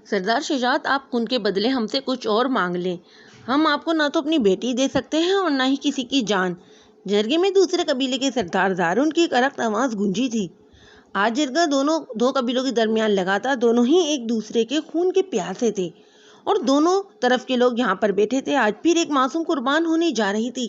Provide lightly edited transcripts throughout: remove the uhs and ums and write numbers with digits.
سردار شجاعت، آپ خون کے بدلے ہم سے کچھ اور مانگ لیں، ہم آپ کو نہ تو اپنی بیٹی دے سکتے ہیں اور نہ ہی کسی کی جان۔ جرگے میں دوسرے قبیلے کے سردار زارون کی کرخت آواز گونجی تھی۔ آج جرگہ دو قبیلوں کے درمیان لگا تھا، دونوں ہی ایک دوسرے کے خون کے پیاسے تھے اور دونوں طرف کے لوگ یہاں پر بیٹھے تھے۔ آج پھر ایک معصوم قربان ہونے جا رہی تھی۔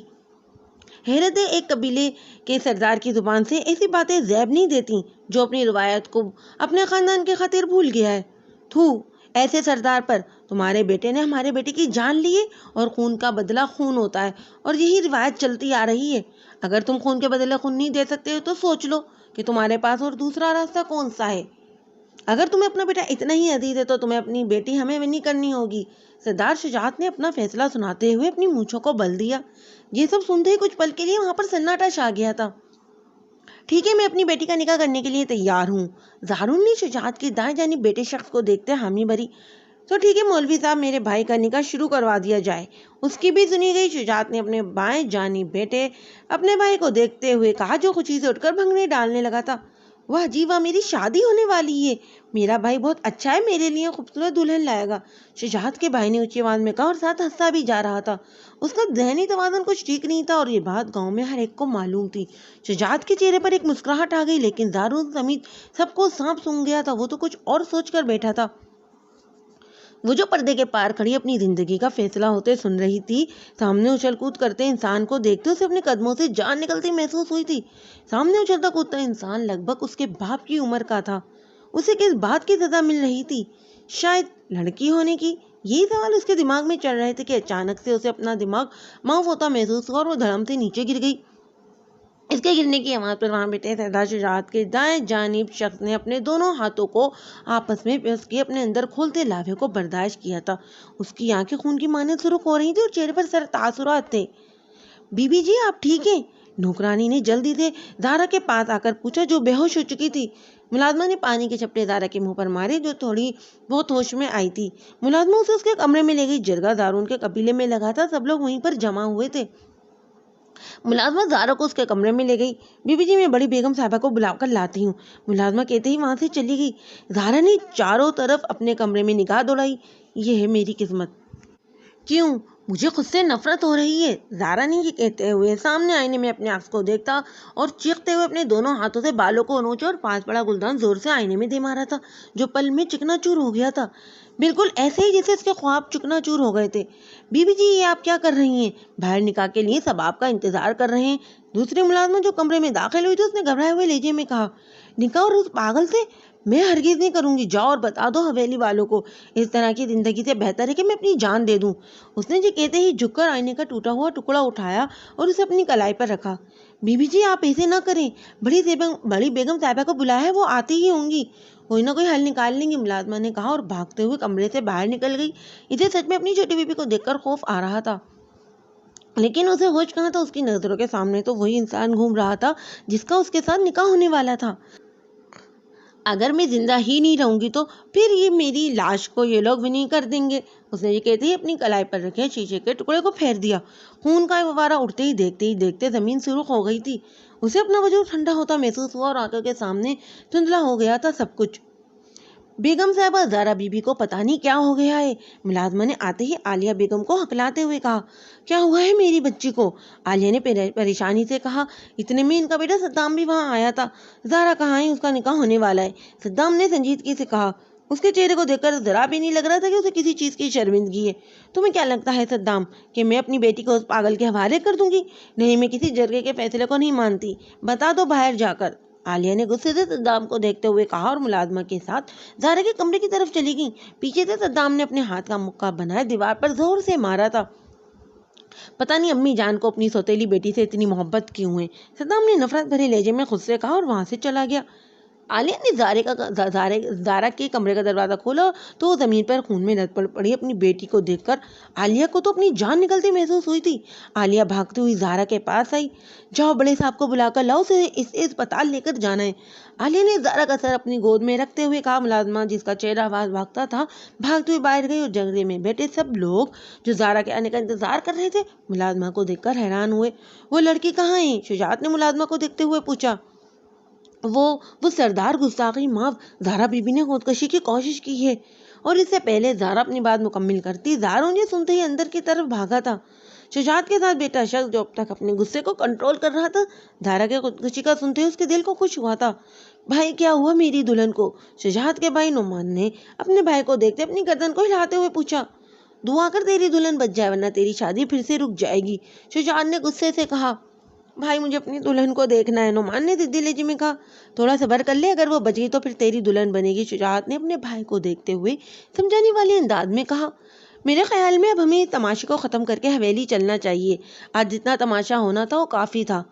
حیرت ایک قبیلے کے سردار کی زبان سے ایسی باتیں زیب نہیں دیتی جو اپنی روایت کو اپنے خاندان کے خاطر بھول گیا ہے۔ تھو ایسے سردار پر! تمہارے بیٹے نے ہمارے بیٹے کی جان لی ہے اور خون کا بدلہ خون ہوتا ہے اور یہی روایت چلتی آ رہی ہے۔ اگر تم خون کے بدلے خون نہیں دے سکتے تو سوچ لو کہ تمہارے پاس اور دوسرا راستہ کون سا ہے۔ اگر تمہیں اپنا بیٹا اتنا ہی عزیز ہے تو تمہیں اپنی بیٹی ہمیں نہیں کرنی ہوگی۔ سردار شجاعت نے اپنا فیصلہ سناتے ہوئے اپنی مونچھوں کو بل دیا۔ یہ سب سنتے ہی کچھ پل کے لیے وہاں پر سناٹا چھا گیا تھا۔ ٹھیک ہے، میں اپنی بیٹی کا نکاح کرنے کے لیے تیار ہوں۔ زارون نے شجاعت کی دائیں جانب بیٹے شخص کو دیکھتے حامی بھری۔ تو ٹھیک ہے مولوی صاحب، میرے بھائی کا نکاح شروع کروا دیا جائے۔ اس کی بھی سنی گئی۔ شجاعت نے اپنے بائیں جانب بیٹے اپنے بھائی کو دیکھتے ہوئے کہا، جو خوشی سے اٹھ کر بھنگڑے ڈالنے لگا تھا۔ واہ جی واہ، میری شادی ہونے والی ہے، میرا بھائی بہت اچھا ہے، میرے لیے خوبصورت دلہن لائے گا، شجاعت کے بھائی نے اونچی آواز میں کہا اور ساتھ ہنسا بھی جا رہا تھا۔ اس کا ذہنی توازن کچھ ٹھیک نہیں تھا اور یہ بات گاؤں میں ہر ایک کو معلوم تھی۔ شجاعت کے چہرے پر ایک مسکراہٹ آ گئی، لیکن زارون سمیت سب کو سانپ سونگھ گیا تھا۔ وہ تو کچھ اور سوچ کر بیٹھا تھا۔ وہ جو پردے کے پار کھڑی اپنی زندگی کا فیصلہ ہوتے سن رہی تھی، سامنے اچھل کود کرتے انسان کو دیکھتے اسے اپنے قدموں سے جان نکلتی محسوس ہوئی تھی۔ سامنے اچھلتا کودتا انسان لگ بھگ اس کے باپ کی عمر کا تھا۔ اسے کس بات کی سزا مل رہی تھی؟ شاید لڑکی ہونے کی؟ یہی سوال اس کے دماغ میں چل رہے تھے کہ اچانک سے اسے اپنا دماغ معاف ہوتا محسوس ہوا اور وہ دھڑم سے نیچے گر گئی۔ اس کے گرنے کی آواز پر وہاں بیٹھے سردار شجاعت کے دائیں جانب شخص نے اپنے دونوں ہاتھوں کو آپس میں پیوست کے اپنے اندر کھولتے لاوے کو برداشت کیا تھا۔ اس کی آنکھیں خون کی مانند سرخ ہو رہی تھی اور چہرے پر سر تاثرات تھے۔ بی بی جی، آپ ٹھیک ہیں؟ نوکرانی نے جلدی سے زارا کے پاس آ کر پوچھا، جو بے ہوش ہو چکی تھی۔ ملازمہ نے پانی کے چھپٹے زارا کے منہ پر مارے، جو تھوڑی بہت ہوش میں آئی تھی۔ ملازمہ اسے اس کے کمرے میں لے گئی۔ جرگہ زارون کے قبیلے میں لگا تھا، سب لوگ وہیں پر جمع ہوئے تھے۔ ملازمہ زارا کو اس کے کمرے میں لے گئی۔ بی بی جی، میں بڑی بیگم صاحبہ کو بلا کر لاتی ہوں، ملازمہ کہتے ہی وہاں سے چلی گئی۔ زارا نے چاروں طرف اپنے کمرے میں نگاہ دوڑائی۔ یہ ہے میری قسمت۔ کیوں؟ مجھے خود سے نفرت ہو رہی ہے۔ زارا نے یہ کہتے ہوئے سامنے آئینے میں اپنے عکس کو دیکھا اور چیختے ہوئے اپنے دونوں ہاتھوں سے بالوں کو نوچا اور پاس پڑا گلدان زور سے آئینے میں دے مارا تھا، جو پل میں چکنا چور ہو گیا تھا، بالکل ایسے ہی جیسے اس کے خواب چکنا چور ہو گئے تھے۔ بی بی جی، یہ آپ کیا کر رہی ہیں؟ باہر نکاح کے لیے سب آپ کا انتظار کر رہے ہیں۔ دوسری ملازمہ جو کمرے میں داخل ہوئی تھی، اس نے گھبرائے ہوئے لہجے میں کہا، نکاح اور اس پاگل سے؟ میں ہرگز نہیں کروں گی، جاؤ اور بتا دو حویلی والوں کو، اس طرح کی زندگی سے بہتر ہے کہ میں اپنی جان دے دوں۔ اس نے یہ کہتے ہی جھک کر آئینے کا ٹوٹا ہوا ٹکڑا اٹھایا اور اسے اپنی کلائی پر رکھا۔ بی بی جی، آپ ایسے نہ کریں، بڑی بیگم صاحبہ کو بلایا ہے، وہ آتی ہی ہوں گی، کوئی نہ کوئی حل نکال لیں گی، ملازمہ نے کہا اور بھاگتے ہوئے کمرے سے باہر نکل گئی۔ اسے سچ میں اپنی چھوٹی بیوی کو دیکھ کر خوف آ رہا تھا، لیکن اسے ہوش کہاں تھا۔ اس کی نظروں کے سامنے تو وہی انسان گھوم رہا تھا جس کا اس کے ساتھ نکاح ہونے والا تھا۔ اگر میں زندہ ہی نہیں رہوں گی تو پھر یہ میری لاش کو یہ لوگ بھی نہیں کر دیں گے۔ اس نے یہ کہتے ہی اپنی کلائی پر رکھے شیشے کے ٹکڑے کو پھیر دیا۔ خون کا فوارہ اٹھتے ہی دیکھتے زمین سرخ ہو گئی تھی۔ اسے اپنا وجود ٹھنڈا ہوتا محسوس ہوا اور آنکھوں کے سامنے دھندلا ہو گیا تھا سب کچھ۔ بیگم صاحبہ، زارا بی بی کو پتہ نہیں کیا ہو گیا ہے، ملازمہ نے آتے ہی عالیہ بیگم کو ہکلاتے ہوئے کہا۔ کیا ہوا ہے میری بچی کو؟ عالیہ نے پریشانی سے کہا۔ اتنے میں ان کا بیٹا صدام بھی وہاں آیا تھا۔ زارا کہاں ہے؟ اس کا نکاح ہونے والا ہے، صدام نے سنجیدگی سے کہا۔ اس کے چہرے کو دیکھ کر ذرا بھی نہیں لگ رہا تھا کہ اسے کسی چیز کی شرمندگی ہے۔ تمہیں کیا لگتا ہے صدام کہ میں اپنی بیٹی کو اس پاگل کے حوالے کر دوں گی؟ نہیں، میں کسی جرگے کے فیصلے کو نہیں مانتی، بتا دو باہر جا کر، عالیہ نے غصے سے صدام کو دیکھتے ہوئے کہا اور ملازمہ کے ساتھ زارا کے کمرے کی طرف چلی گئی۔ پیچھے سے صدام نے اپنے ہاتھ کا مکہ بنائے دیوار پر زور سے مارا تھا۔ پتہ نہیں امی جان کو اپنی سوتیلی بیٹی سے اتنی محبت کیوں ہے، صدام نے نفرت بھرے لہجے میں خود سے کہا اور وہاں سے چلا گیا۔ عالیہ نے زارا کے کمرے کا دروازہ کھولا تو وہ زمین پر خون میں لت پڑی اپنی بیٹی کو دیکھ کر عالیہ کو تو اپنی جان نکلتی محسوس ہوئی تھی۔ عالیہ بھاگتی ہوئی زارا کے پاس آئی۔ جاؤ بڑے صاحب کو بلا کر لاؤ، اسے اسپتال لے کر جانا ہے، عالیہ نے زارا کا سر اپنی گود میں رکھتے ہوئے کہا۔ ملازمہ جس کا چہرہ آواز بھاگتا تھا بھاگتے ہوئے باہر گئی اور جنگلے میں بیٹھے سب لوگ جو زارا کے آنے کا انتظار کر رہے تھے ملازمہ کو دیکھ کر حیران ہوئے۔ وہ لڑکی کہاں ہے؟ شجاعت نے ملازمہ کو دیکھتے ہوئے پوچھا۔ وہ سردار گستاخی معاف، زارا بی بی نے خودکشی کی کوشش کی ہے، اور اس سے پہلے زہرا اپنی بات مکمل کرتی زارون یہ سنتے ہی اندر کی طرف بھاگا تھا۔ شجاعت کے ساتھ بیٹا شخص جو اب تک اپنے غصے کو کنٹرول کر رہا تھا، زہرا کے خودکشی کا سنتے ہی اس کے دل کو خوش ہوا تھا۔ بھائی کیا ہوا میری دلہن کو؟ شجاعت کے بھائی نعمان نے اپنے بھائی کو دیکھتے اپنی گردن کو ہلاتے ہوئے پوچھا۔ دعا کر تیری دلہن بچ جائے ورنہ تیری شادی پھر سے رک جائے گی، شجاعت نے غصے سے کہا۔ بھائی مجھے اپنی دلہن کو دیکھنا ہے، نعمان نے ضدی لہجے میں کہا۔ تھوڑا صبر کر لے، اگر وہ بچ گئی تو پھر تیری دلہن بنے گی، شجاعت نے اپنے بھائی کو دیکھتے ہوئے سمجھانے والے انداز میں کہا۔ میرے خیال میں اب ہمیں تماشے کو ختم کر کے حویلی چلنا چاہیے، آج جتنا تماشا ہونا تھا وہ کافی تھا،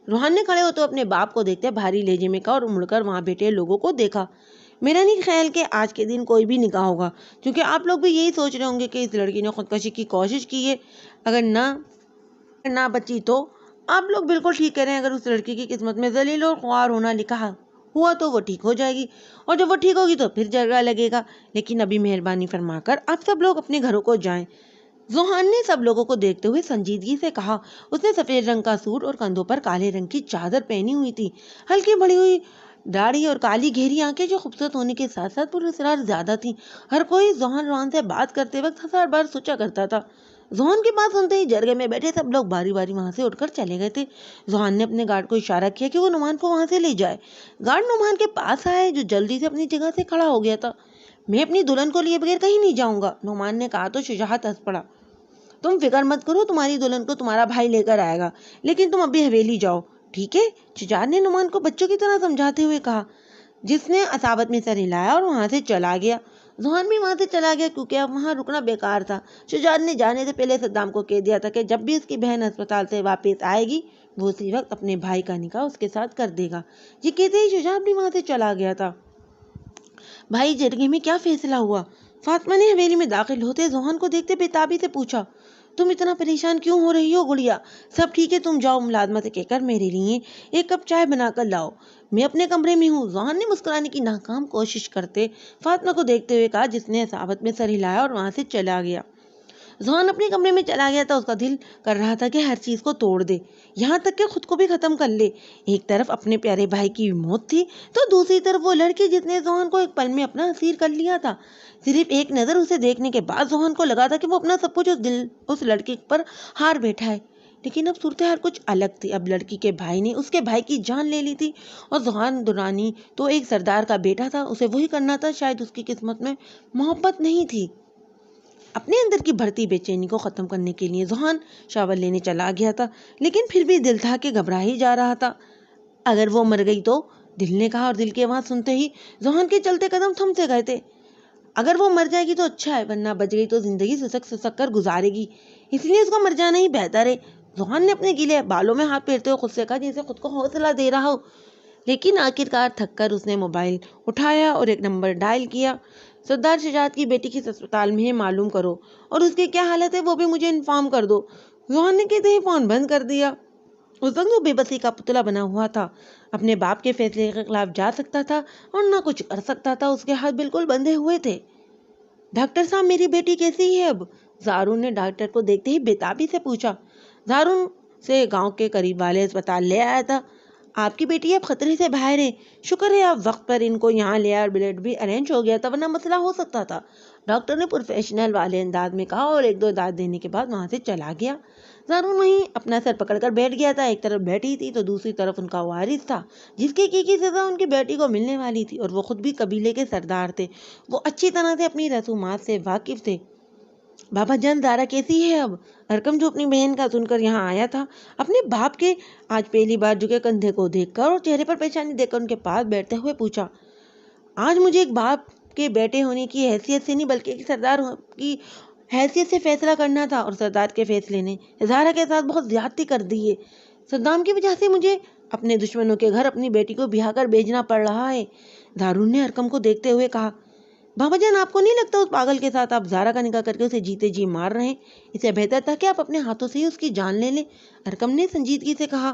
روحان نے کھڑے ہوتے اپنے باپ کو دیکھتے بھاری لہجے میں کہا اور مڑ کر وہاں بیٹھے لوگوں کو دیکھا۔ میرا نہیں خیال کہ آج کے دن کوئی بھی نکاح ہوگا، کیونکہ آپ لوگ بھی یہی سوچ رہے ہوں گے کہ اس لڑکی نے خودکشی کی کوشش کی ہے، اگر نہ بچی تو۔ آپ لوگ بالکل ٹھیک کہہ رہے ہیں، اگر اس لڑکی کی قسمت میں ذلیل اور خوار ہونا لکھا ہوا تو وہ ٹھیک ہو جائے گی، اور جب وہ ٹھیک ہوگی تو پھر جھگڑا لگے گا، لیکن ابھی مہربانی فرما کر آپ سب لوگ اپنے گھروں کو جائیں، زوہان نے سب لوگوں کو دیکھتے ہوئے سنجیدگی سے کہا۔ اس نے سفید رنگ کا سوٹ اور کندھوں پر کالے رنگ کی چادر پہنی ہوئی تھی، ہلکی بڑی ہوئی داڑھی اور کالی گہری آنکھیں جو خوبصورت ہونے کے ساتھ ساتھ پر اسرار زیادہ تھیں۔ ہر کوئی زوہان روحان سے بات کرتے وقت ہزار بار سوچا کرتا تھا۔ زوہان کی بات سنتے ہی جرگے میں بیٹھے سب لوگ باری باری وہاں سے اٹھ کر چلے گئے تھے۔ زوہان نے اپنے گارڈ کو اشارہ کیا کہ وہ نعمان کو وہاں سے لے جائے۔ گارڈ نعمان کے پاس آئے جو جلدی سے اپنی جگہ سے کھڑا ہو گیا تھا۔ میں اپنی دلہن کو لیے بغیر کہیں نہیں جاؤں گا، نعمان نے کہا تو شجاعت ہنس پڑا۔ تم فکر مت کرو، تمہاری دلہن کو تمہارا بھائی لے کر آئے گا، لیکن تم ابھی حویلی جاؤ، ٹھیک ہے؟ شجاعت نے نعمان کو بچوں کی طرح سمجھاتے ہوئے کہا، جس نے عصابت میں سر ہلایا اور وہاں سے چلا گیا۔ زوہان بھی وہاں سے چلا گیا کیونکہ اب وہاں رکنا بیکار تھا۔ شجاعت نے جانے سے پہلے صدام کو کہہ دیا تھا کہ جب بھی اس کی بہن ہسپتال سے واپس آئے گی وہ اسی وقت اپنے بھائی کا نکاح اس کے ساتھ کر دے گا۔ یہ کہتے ہی شجاعت بھی وہاں سے چلا گیا تھا۔ بھائی جرگے میں کیا فیصلہ ہوا؟ فاطمہ نے حویلی میں داخل ہوتے زوہان کو دیکھتے بےتابی سے پوچھا۔ تم اتنا پریشان کیوں ہو رہی ہو گڑیا؟ سب ٹھیک ہے، تم جاؤ ملازمہ سے کہہ کر میرے لیے ایک کپ چائے بنا کر لاؤ، میں اپنے کمرے میں ہوں، زوہان نے مسکرانے کی ناکام کوشش کرتے فاطمہ کو دیکھتے ہوئے کہا، جس نے عصابت میں سر ہلایا اور وہاں سے چلا گیا۔ زوہان اپنے کمرے میں چلا گیا تھا، اس کا دل کر رہا تھا کہ ہر چیز کو توڑ دے، یہاں تک کہ خود کو بھی ختم کر لے۔ ایک طرف اپنے پیارے بھائی کی موت تھی تو دوسری طرف وہ لڑکی جس نے زوہان کو ایک پل میں اپنا اسیر کر لیا تھا۔ صرف ایک نظر اسے دیکھنے کے بعد زوہان کو لگا تھا کہ وہ اپنا سب کچھ اس لڑکی پر ہار بیٹھا ہے، لیکن اب صورتحال کچھ الگ تھی۔ اب لڑکی کے بھائی نے اس کے بھائی کی جان لے لی تھی اور زوہان درانی تو ایک سردار کا بیٹا تھا، اسے وہی کرنا تھا، شاید اس کی قسمت میں محبت نہیں تھی۔ اپنے اندر کی بڑھتی بے چینی کو ختم کرنے کے لیے زوہان شاور لینے چلا گیا تھا، لیکن پھر بھی دل تھا کہ گھبرا ہی جا رہا تھا۔ اگر وہ مر گئی تو؟ دل نے کہا، اور دل کی آواز سنتے ہی زوہان کے چلتے قدم تھم سے گئے تھے۔ اگر وہ مر جائے گی تو اچھا ہے، ورنہ بچ گئی تو زندگی سسک کر گزارے گی، اس لیے اس کو مر جانا ہی بہتر ہے۔ زوہان نے اپنے گیلے بالوں میں ہاتھ پھیرتے ہوئے خود سے کہا جیسے خود کو حوصلہ دے رہا ہو، لیکن آخرکار تھک کر اس نے موبائل اٹھایا اور ایک نمبر ڈائل کیا۔ سردار شجاعت کی بیٹی کس اسپتال میں ہے معلوم کرو، اور اس کی کیا حالت ہے وہ بھی مجھے انفارم کر دو۔ زوہان نے کہتے ہی فون بند کر دیا۔ اس وقت وہ بے بسی کا پتلا بنا ہوا تھا، اپنے باپ کے فیصلے کے خلاف جا سکتا تھا اور نہ کچھ کر سکتا تھا، اس کے ہاتھ بالکل بندھے ہوئے تھے۔ ڈاکٹر صاحب میری بیٹی کیسی ہے اب؟ زارون نے ڈاکٹر کو دیکھتے ہی بےتابی سے پوچھا۔ زارون سے گاؤں کے قریب والے اسپتال لے آیا تھا، آپ کی بیٹی اب خطرے سے باہر ہے، شکر ہے آپ وقت پر ان کو یہاں لے آئے اور بلڈ بھی ارینج ہو گیا تھا ورنہ مسئلہ ہو سکتا تھا، ڈاکٹر نے پروفیشنل والے انداز میں کہا اور ایک دو داد دینے کے بعد وہاں سے چلا گیا۔ زارون وہیں اپنا سر پکڑ کر بیٹھ گیا تھا، ایک طرف بیٹی تھی تو دوسری طرف ان کا وارث تھا جس کی سزا ان کی بیٹی کو ملنے والی تھی، اور وہ خود بھی قبیلے کے سردار تھے، وہ اچھی طرح سے اپنی رسومات سے واقف تھے۔ بابا جان زارا کیسی ہے اب؟ ارکم جو اپنی بہن کا سن کر یہاں آیا تھا، اپنے باپ کے آج پہلی بار جھکے کندھے کو دیکھ کر اور چہرے پر پریشانی دیکھ کر ان کے پاس بیٹھتے ہوئے پوچھا۔ آج مجھے ایک باپ کے بیٹے ہونے کی حیثیت سے نہیں بلکہ ایک سردار کی حیثیت سے فیصلہ کرنا تھا، اور سردار کے فیصلے نے زارا کے ساتھ بہت زیادتی کر دی ہے۔ صدام کی وجہ سے مجھے اپنے دشمنوں کے گھر اپنی بیٹی کو بیاہ کر بھیجنا پڑ رہا ہے، دارون نے ارکم کو دیکھتے ہوئے کہا۔ بابا جان آپ کو نہیں لگتا اس پاگل کے ساتھ آپ زارا کا نکاح کر کے اسے جیتے جی مار رہے ہیں؟ اسے بہتر تھا کہ آپ اپنے ہاتھوں سے ہی اس کی جان لے لیں، ارکم نے سنجیدگی سے کہا۔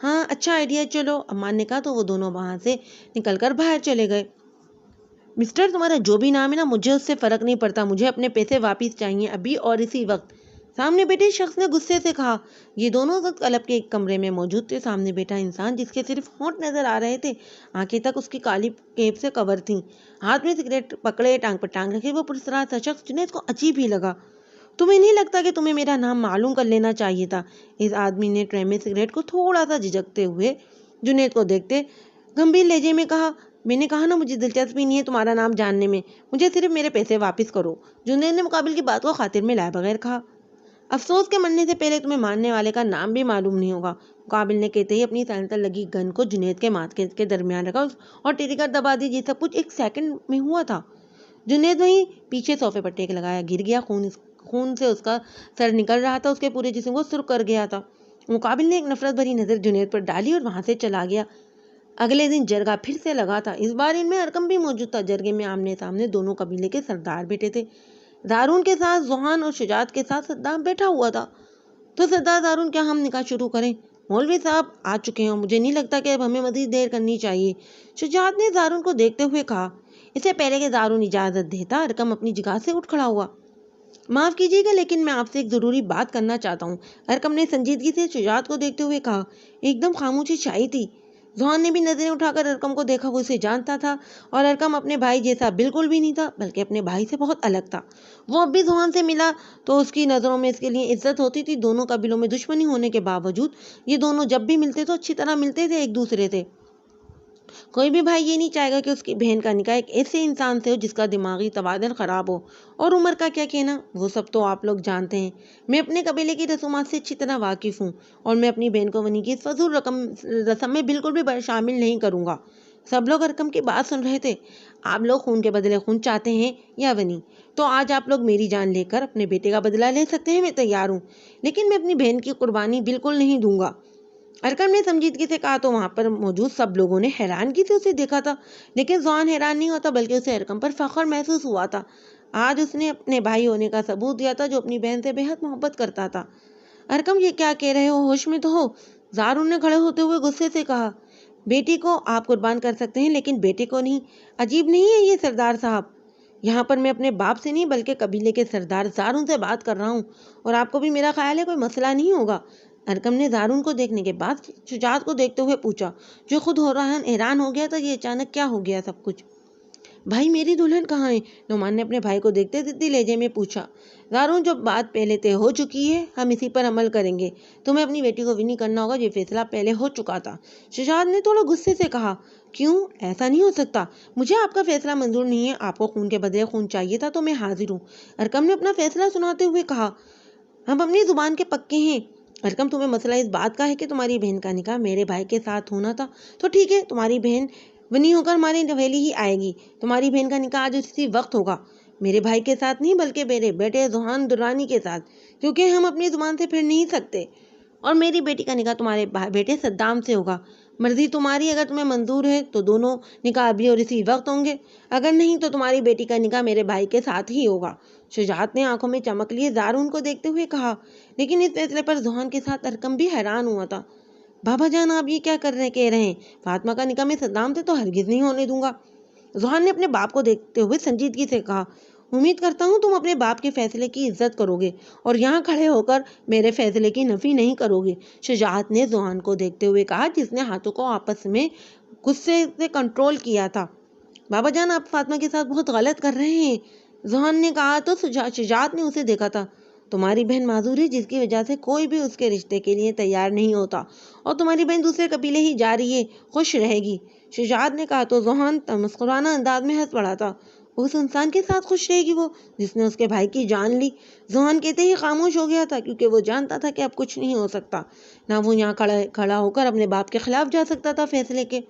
ہاں اچھا آئیڈیا، چلو، امان نے کہا تو وہ دونوں وہاں سے نکل کر باہر چلے گئے۔ مسٹر، تمہارا جو بھی نام ہے نا، مجھے اس سے فرق نہیں پڑتا، مجھے اپنے پیسے واپس چاہیے، ابھی اور اسی وقت، سامنے بیٹھے شخص نے غصے سے کہا۔ یہ دونوں اس وقت کلب کے ایک کمرے میں موجود تھے۔ سامنے بیٹھا انسان، جس کے صرف ہونٹ نظر آ رہے تھے، آنکھیں تک اس کی کالی کیپ سے کور تھیں، ہاتھ میں سگریٹ پکڑے ٹانگ پر ٹانگ رکھے وہ پرسرار تھا شخص جنید کو عجیب ہی لگا۔ تمہیں نہیں لگتا کہ تمہیں میرا نام معلوم کر لینا چاہیے تھا؟ اس آدمی نے ٹرے میں سگریٹ کو تھوڑا سا جھجکتے ہوئے جنید کو دیکھتے گمبھیر لہجے میں کہا۔ میں نے کہا نا، مجھے دلچسپی نہیں ہے تمہارا نام جاننے میں، مجھے صرف میرے پیسے واپس کرو، جنید نے مقابل کی بات کو خاطر میں لائے بغیر کہا۔ افسوس کے مرنے سے پہلے تمہیں ماننے والے کا نام بھی معلوم نہیں ہوگا، مقابل نے کہتے ہی اپنی سائنس لگی گن کو جنید کے ماتھے کے درمیان رکھا اور ٹریگر دبا دی۔ یہ سب کچھ ایک سیکنڈ میں ہوا تھا۔ جنید وہیں پیچھے صوفے پر ٹیک لگایا گر گیا، خون سے اس کا سر نکل رہا تھا، اس کے پورے جسم کو سرخ کر گیا تھا۔ مقابل نے ایک نفرت بھری نظر جنید پر ڈالی اور وہاں سے چلا گیا۔ اگلے دن جرگہ پھر سے لگا تھا، اس بار ان میں ارقم بھی موجود تھا۔ جرگے میں آمنے سامنے دونوں قبیلے کے سردار بیٹھے تھے، دارون کے ساتھ ذوحان اور شجاعت کے ساتھ صدام بیٹھا ہوا تھا۔ تو سردار دارون، کیا ہم نکاح شروع کریں؟ مولوی صاحب آ چکے ہیں اور مجھے نہیں لگتا کہ اب ہمیں مزید دیر کرنی چاہیے، شجاعت نے دارون کو دیکھتے ہوئے کہا۔ اس سے پہلے کہ دارون اجازت دیتا، ارقم اپنی جگہ سے اٹھ کھڑا ہوا۔ معاف کیجیے گا لیکن میں آپ سے ایک ضروری بات کرنا چاہتا ہوں، ارقم نے سنجیدگی سے شجاعت کو دیکھتے ہوئے کہا۔ ایک دم خاموشی چھائی تھی۔ ذوحان نے بھی نظریں اٹھا کر ارقم کو دیکھا، وہ اسے جانتا تھا اور ارقم اپنے بھائی جیسا بالکل بھی نہیں تھا، بلکہ اپنے بھائی سے بہت الگ تھا۔ وہ اب بھی ذوحان سے ملا تو اس کی نظروں میں اس کے لیے عزت ہوتی تھی۔ دونوں قبیلوں میں دشمنی ہونے کے باوجود یہ دونوں جب بھی ملتے تو اچھی طرح ملتے تھے ایک دوسرے سے۔ کوئی بھی بھائی یہ نہیں چاہے گا کہ اس کی بہن کا نکاح ایک ایسے انسان سے ہو جس کا دماغی توازن خراب ہو۔ اور عمر کا کیا کہنا، وہ سب تو آپ لوگ جانتے ہیں۔ میں اپنے قبیلے کی رسومات سے اچھی طرح واقف ہوں اور میں اپنی بہن کو ونی کی اس فضول رسم میں بالکل بھی شامل نہیں کروں گا۔ سب لوگ ارقم کی بات سن رہے تھے۔ آپ لوگ خون کے بدلے خون چاہتے ہیں یا ونی؟ تو آج آپ لوگ میری جان لے کر اپنے بیٹے کا بدلہ لے سکتے ہیں، میں تیار ہوں، لیکن میں اپنی بہن کی قربانی بالکل نہیں دوں گا۔ ارقم نے سنجیدگی سے کہا تو وہاں پر موجود سب لوگوں نے حیرانگی سے اسے دیکھا تھا، لیکن ذوحان حیران نہیں ہوتا بلکہ اسے ارقم پر فخر محسوس ہوا تھا۔ آج اس نے اپنے بھائی ہونے کا ثبوت دیا تھا جو اپنی بہن سے بے حد محبت کرتا تھا۔ ارقم، یہ کیا کہہ رہے ہو، ہوش میں تو ہو؟ زارون نے کھڑے ہوتے ہوئے غصے سے کہا۔ بیٹی کو آپ قربان کر سکتے ہیں لیکن بیٹے کو نہیں، عجیب نہیں ہے یہ سردار صاحب؟ یہاں پر میں اپنے باپ سے نہیں بلکہ قبیلے کے سردار زارون سے بات کر رہا ہوں، اور آپ کو بھی میرا خیال ہے کوئی مسئلہ نہیں ہوگا۔ ارقم نے زارون کو دیکھنے کے بعد شجاعت کو دیکھتے ہوئے پوچھا، جو خود حیران ہو گیا تھا یہ اچانک کیا ہو گیا سب کچھ۔ بھائی، میری دلہن کہاں ہے؟ نعمان نے اپنے بھائی کو دیکھتے ضدی لہجے میں پوچھا۔ زارون، جو بات پہلے طے ہو چکی ہے ہم اسی پر عمل کریں گے، تمہیں اپنی بیٹی کو ونی کرنا ہوگا، یہ فیصلہ پہلے ہو چکا تھا، شجاعت نے تھوڑا غصے سے کہا۔ کیوں؟ ایسا نہیں ہو سکتا، مجھے آپ کا فیصلہ منظور نہیں ہے، آپ کو خون کے بدلے خون چاہیے تھا تو میں حاضر ہوں، ارقم نے اپنا فیصلہ سناتے ہوئے کہا۔ ہم اپنی زبان کے پکے ہیں ارقم، تمہیں مسئلہ اس بات کا ہے کہ تمہاری بہن کا نکاح میرے بھائی کے ساتھ ہونا تھا، تو ٹھیک ہے، تمہاری بہن ونی ہو کر ہماری حویلی ہی آئے گی، تمہاری بہن کا نکاح آج اسی وقت ہوگا، میرے بھائی کے ساتھ نہیں بلکہ میرے بیٹے ذوحان درانی کے ساتھ، کیونکہ ہم اپنی زبان سے پھر نہیں سکتے، اور میری بیٹی کا نکاح تمہارے بیٹے صدام سے ہوگا۔ مرضی تمہاری، اگر تمہیں منظور ہے تو دونوں نکاح ابھی اور اسی وقت ہوں گے، اگر نہیں تو تمہاری بیٹی کا نکاح میرے بھائی کے ساتھ ہی ہوگا۔ شجاعت نے آنکھوں میں چمک لیے زارون کو دیکھتے ہوئے کہا، لیکن اس فیصلے پر ذوحان کے ساتھ ارقم بھی حیران ہوا تھا۔ بابا جان، آپ یہ کیا کہہ رہے ہیں؟ فاطمہ کا نکاح میں صدام سے تو ہرگز نہیں ہونے دوں گا، ذوحان نے اپنے باپ کو دیکھتے ہوئے سنجیدگی سے کہا۔ امید کرتا ہوں تم اپنے باپ کے فیصلے کی عزت کرو گے اور یہاں کھڑے ہو کر میرے فیصلے کی نفی نہیں کرو گے، شجاعت نے ذوحان کو دیکھتے ہوئے کہا، جس نے ہاتھوں کو آپس میں غصے سے کنٹرول کیا تھا۔ بابا جان، آپ فاطمہ کے ساتھ بہت غلط کر رہے ہیں، ذوحان نے کہا تو شجاعت نے اسے دیکھا تھا۔ تمہاری بہن معذور ہے جس کی وجہ سے کوئی بھی اس کے رشتے کے لیے تیار نہیں ہوتا، اور تمہاری بہن دوسرے قبیلے ہی جا رہی ہے، خوش رہے گی، شجاعت نے کہا تو ذوحان تمسخرانہ انداز میں ہنس پڑا تھا۔ اس انسان کے ساتھ خوش رہے گی وہ جس نے اس کے بھائی کی جان لی، ذوحان کہتے ہی خاموش ہو گیا تھا کیونکہ وہ جانتا تھا کہ اب کچھ نہیں ہو سکتا، نہ وہ یہاں کھڑا ہو کر اپنے باپ کے خلاف جا سکتا تھا فیصلے کے۔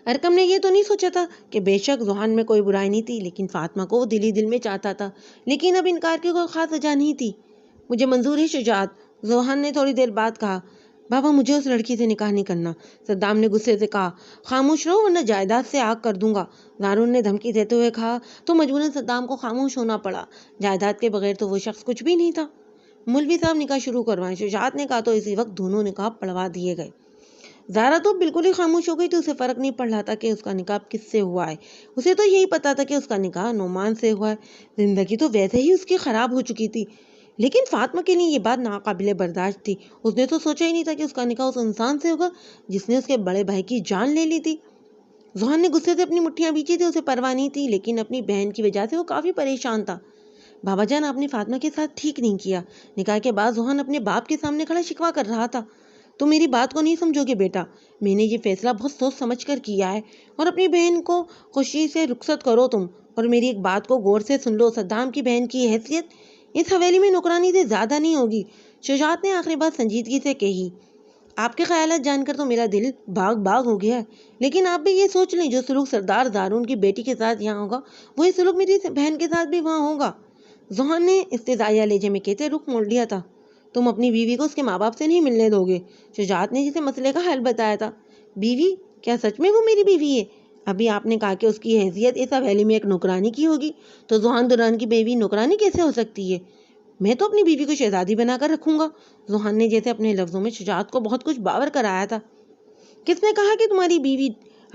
ارقم نے یہ تو نہیں سوچا تھا کہ بے شک ذوحان میں کوئی برائی نہیں تھی، لیکن فاطمہ کو وہ دل ہی دل میں چاہتا تھا، لیکن اب انکار کی کوئی خاص وجہ نہیں تھی۔ مجھے منظور ہے شجاعت، ذوحان نے تھوڑی دیر بعد کہا۔ بابا، مجھے اس لڑکی سے نکاح نہیں کرنا، صدام نے غصے سے کہا۔ خاموش رہو ورنہ جائیداد سے آگ کر دوں گا، زارون نے دھمکی دیتے ہوئے کہا۔ تو مجبوراً صدام کو خاموش ہونا پڑا، جائیداد کے بغیر تو وہ شخص کچھ بھی نہیں تھا۔ مولوی صاحب نکاح شروع کروائیں۔ شجاعت نے کہا تو اسی وقت دونوں نکاح پڑھوا دیے گئے۔ زہرا تو بالکل ہی خاموش ہو گئی تھی، اسے فرق نہیں پڑ رہا تھا کہ اس کا نکاح کس سے ہوا ہے، اسے تو یہی پتا تھا کہ اس کا نکاح نعمان سے ہوا ہے۔ زندگی تو ویسے ہی اس کی خراب ہو چکی تھی، لیکن فاطمہ کے لیے یہ بات ناقابل برداشت تھی۔ اس نے تو سوچا ہی نہیں تھا کہ اس کا نکاح اس انسان سے ہوگا جس نے اس کے بڑے بھائی کی جان لے لی تھی۔ ذوحان نے غصے سے اپنی مٹھیاں بیچی تھی، اسے پرواہ نہیں تھی، لیکن اپنی بہن کی وجہ سے وہ کافی پریشان تھا۔ بابا جان، آپ نے فاطمہ کے ساتھ ٹھیک نہیں کیا۔ نکاح کے بعد ذوحان اپنے باپ کے سامنے کھڑا شکوہ کر رہا تھا۔ تم میری بات کو نہیں سمجھو گے بیٹا، میں نے یہ فیصلہ بہت سوچ سمجھ کر کیا ہے، اور اپنی بہن کو خوشی سے رخصت کرو تم، اور میری ایک بات کو غور سے سن لو، صدام کی بہن کی حیثیت اس حویلی میں نوکرانی سے زیادہ نہیں ہوگی۔ شجاعت نے آخری بات سنجیدگی سے کہی۔ آپ کے خیالات جان کر تو میرا دل باغ باغ ہو گیا ہے، لیکن آپ بھی یہ سوچ لیں جو سلوک سردار دارون کی بیٹی کے ساتھ یہاں ہوگا وہی سلوک میری بہن کے ساتھ بھی وہاں ہوگا۔ ذوحان نے استدعائیہ لہجے میں کہتے رخ موڑ لیا تھا۔ تم اپنی بیوی کو اس کے ماں باپ سے نہیں ملنے دو گے؟ شجاعت نے جسے مسئلے کا حل بتایا تھا۔ بیوی؟ کیا سچ میں وہ میری بیوی ہے؟ ابھی آپ نے کہا کہ اس کی حیثیت اس حویلی میں ایک نوکرانی کی ہوگی، تو ذوحان دران کی بیوی نوکرانی کیسے ہو سکتی ہے؟ میں تو اپنی بیوی کو شہزادی بنا کر رکھوں گا۔ ذوحان نے جیسے اپنے لفظوں میں شجاعت کو بہت کچھ باور کرایا تھا۔ کس نے کہا کہ تمہاری بیوی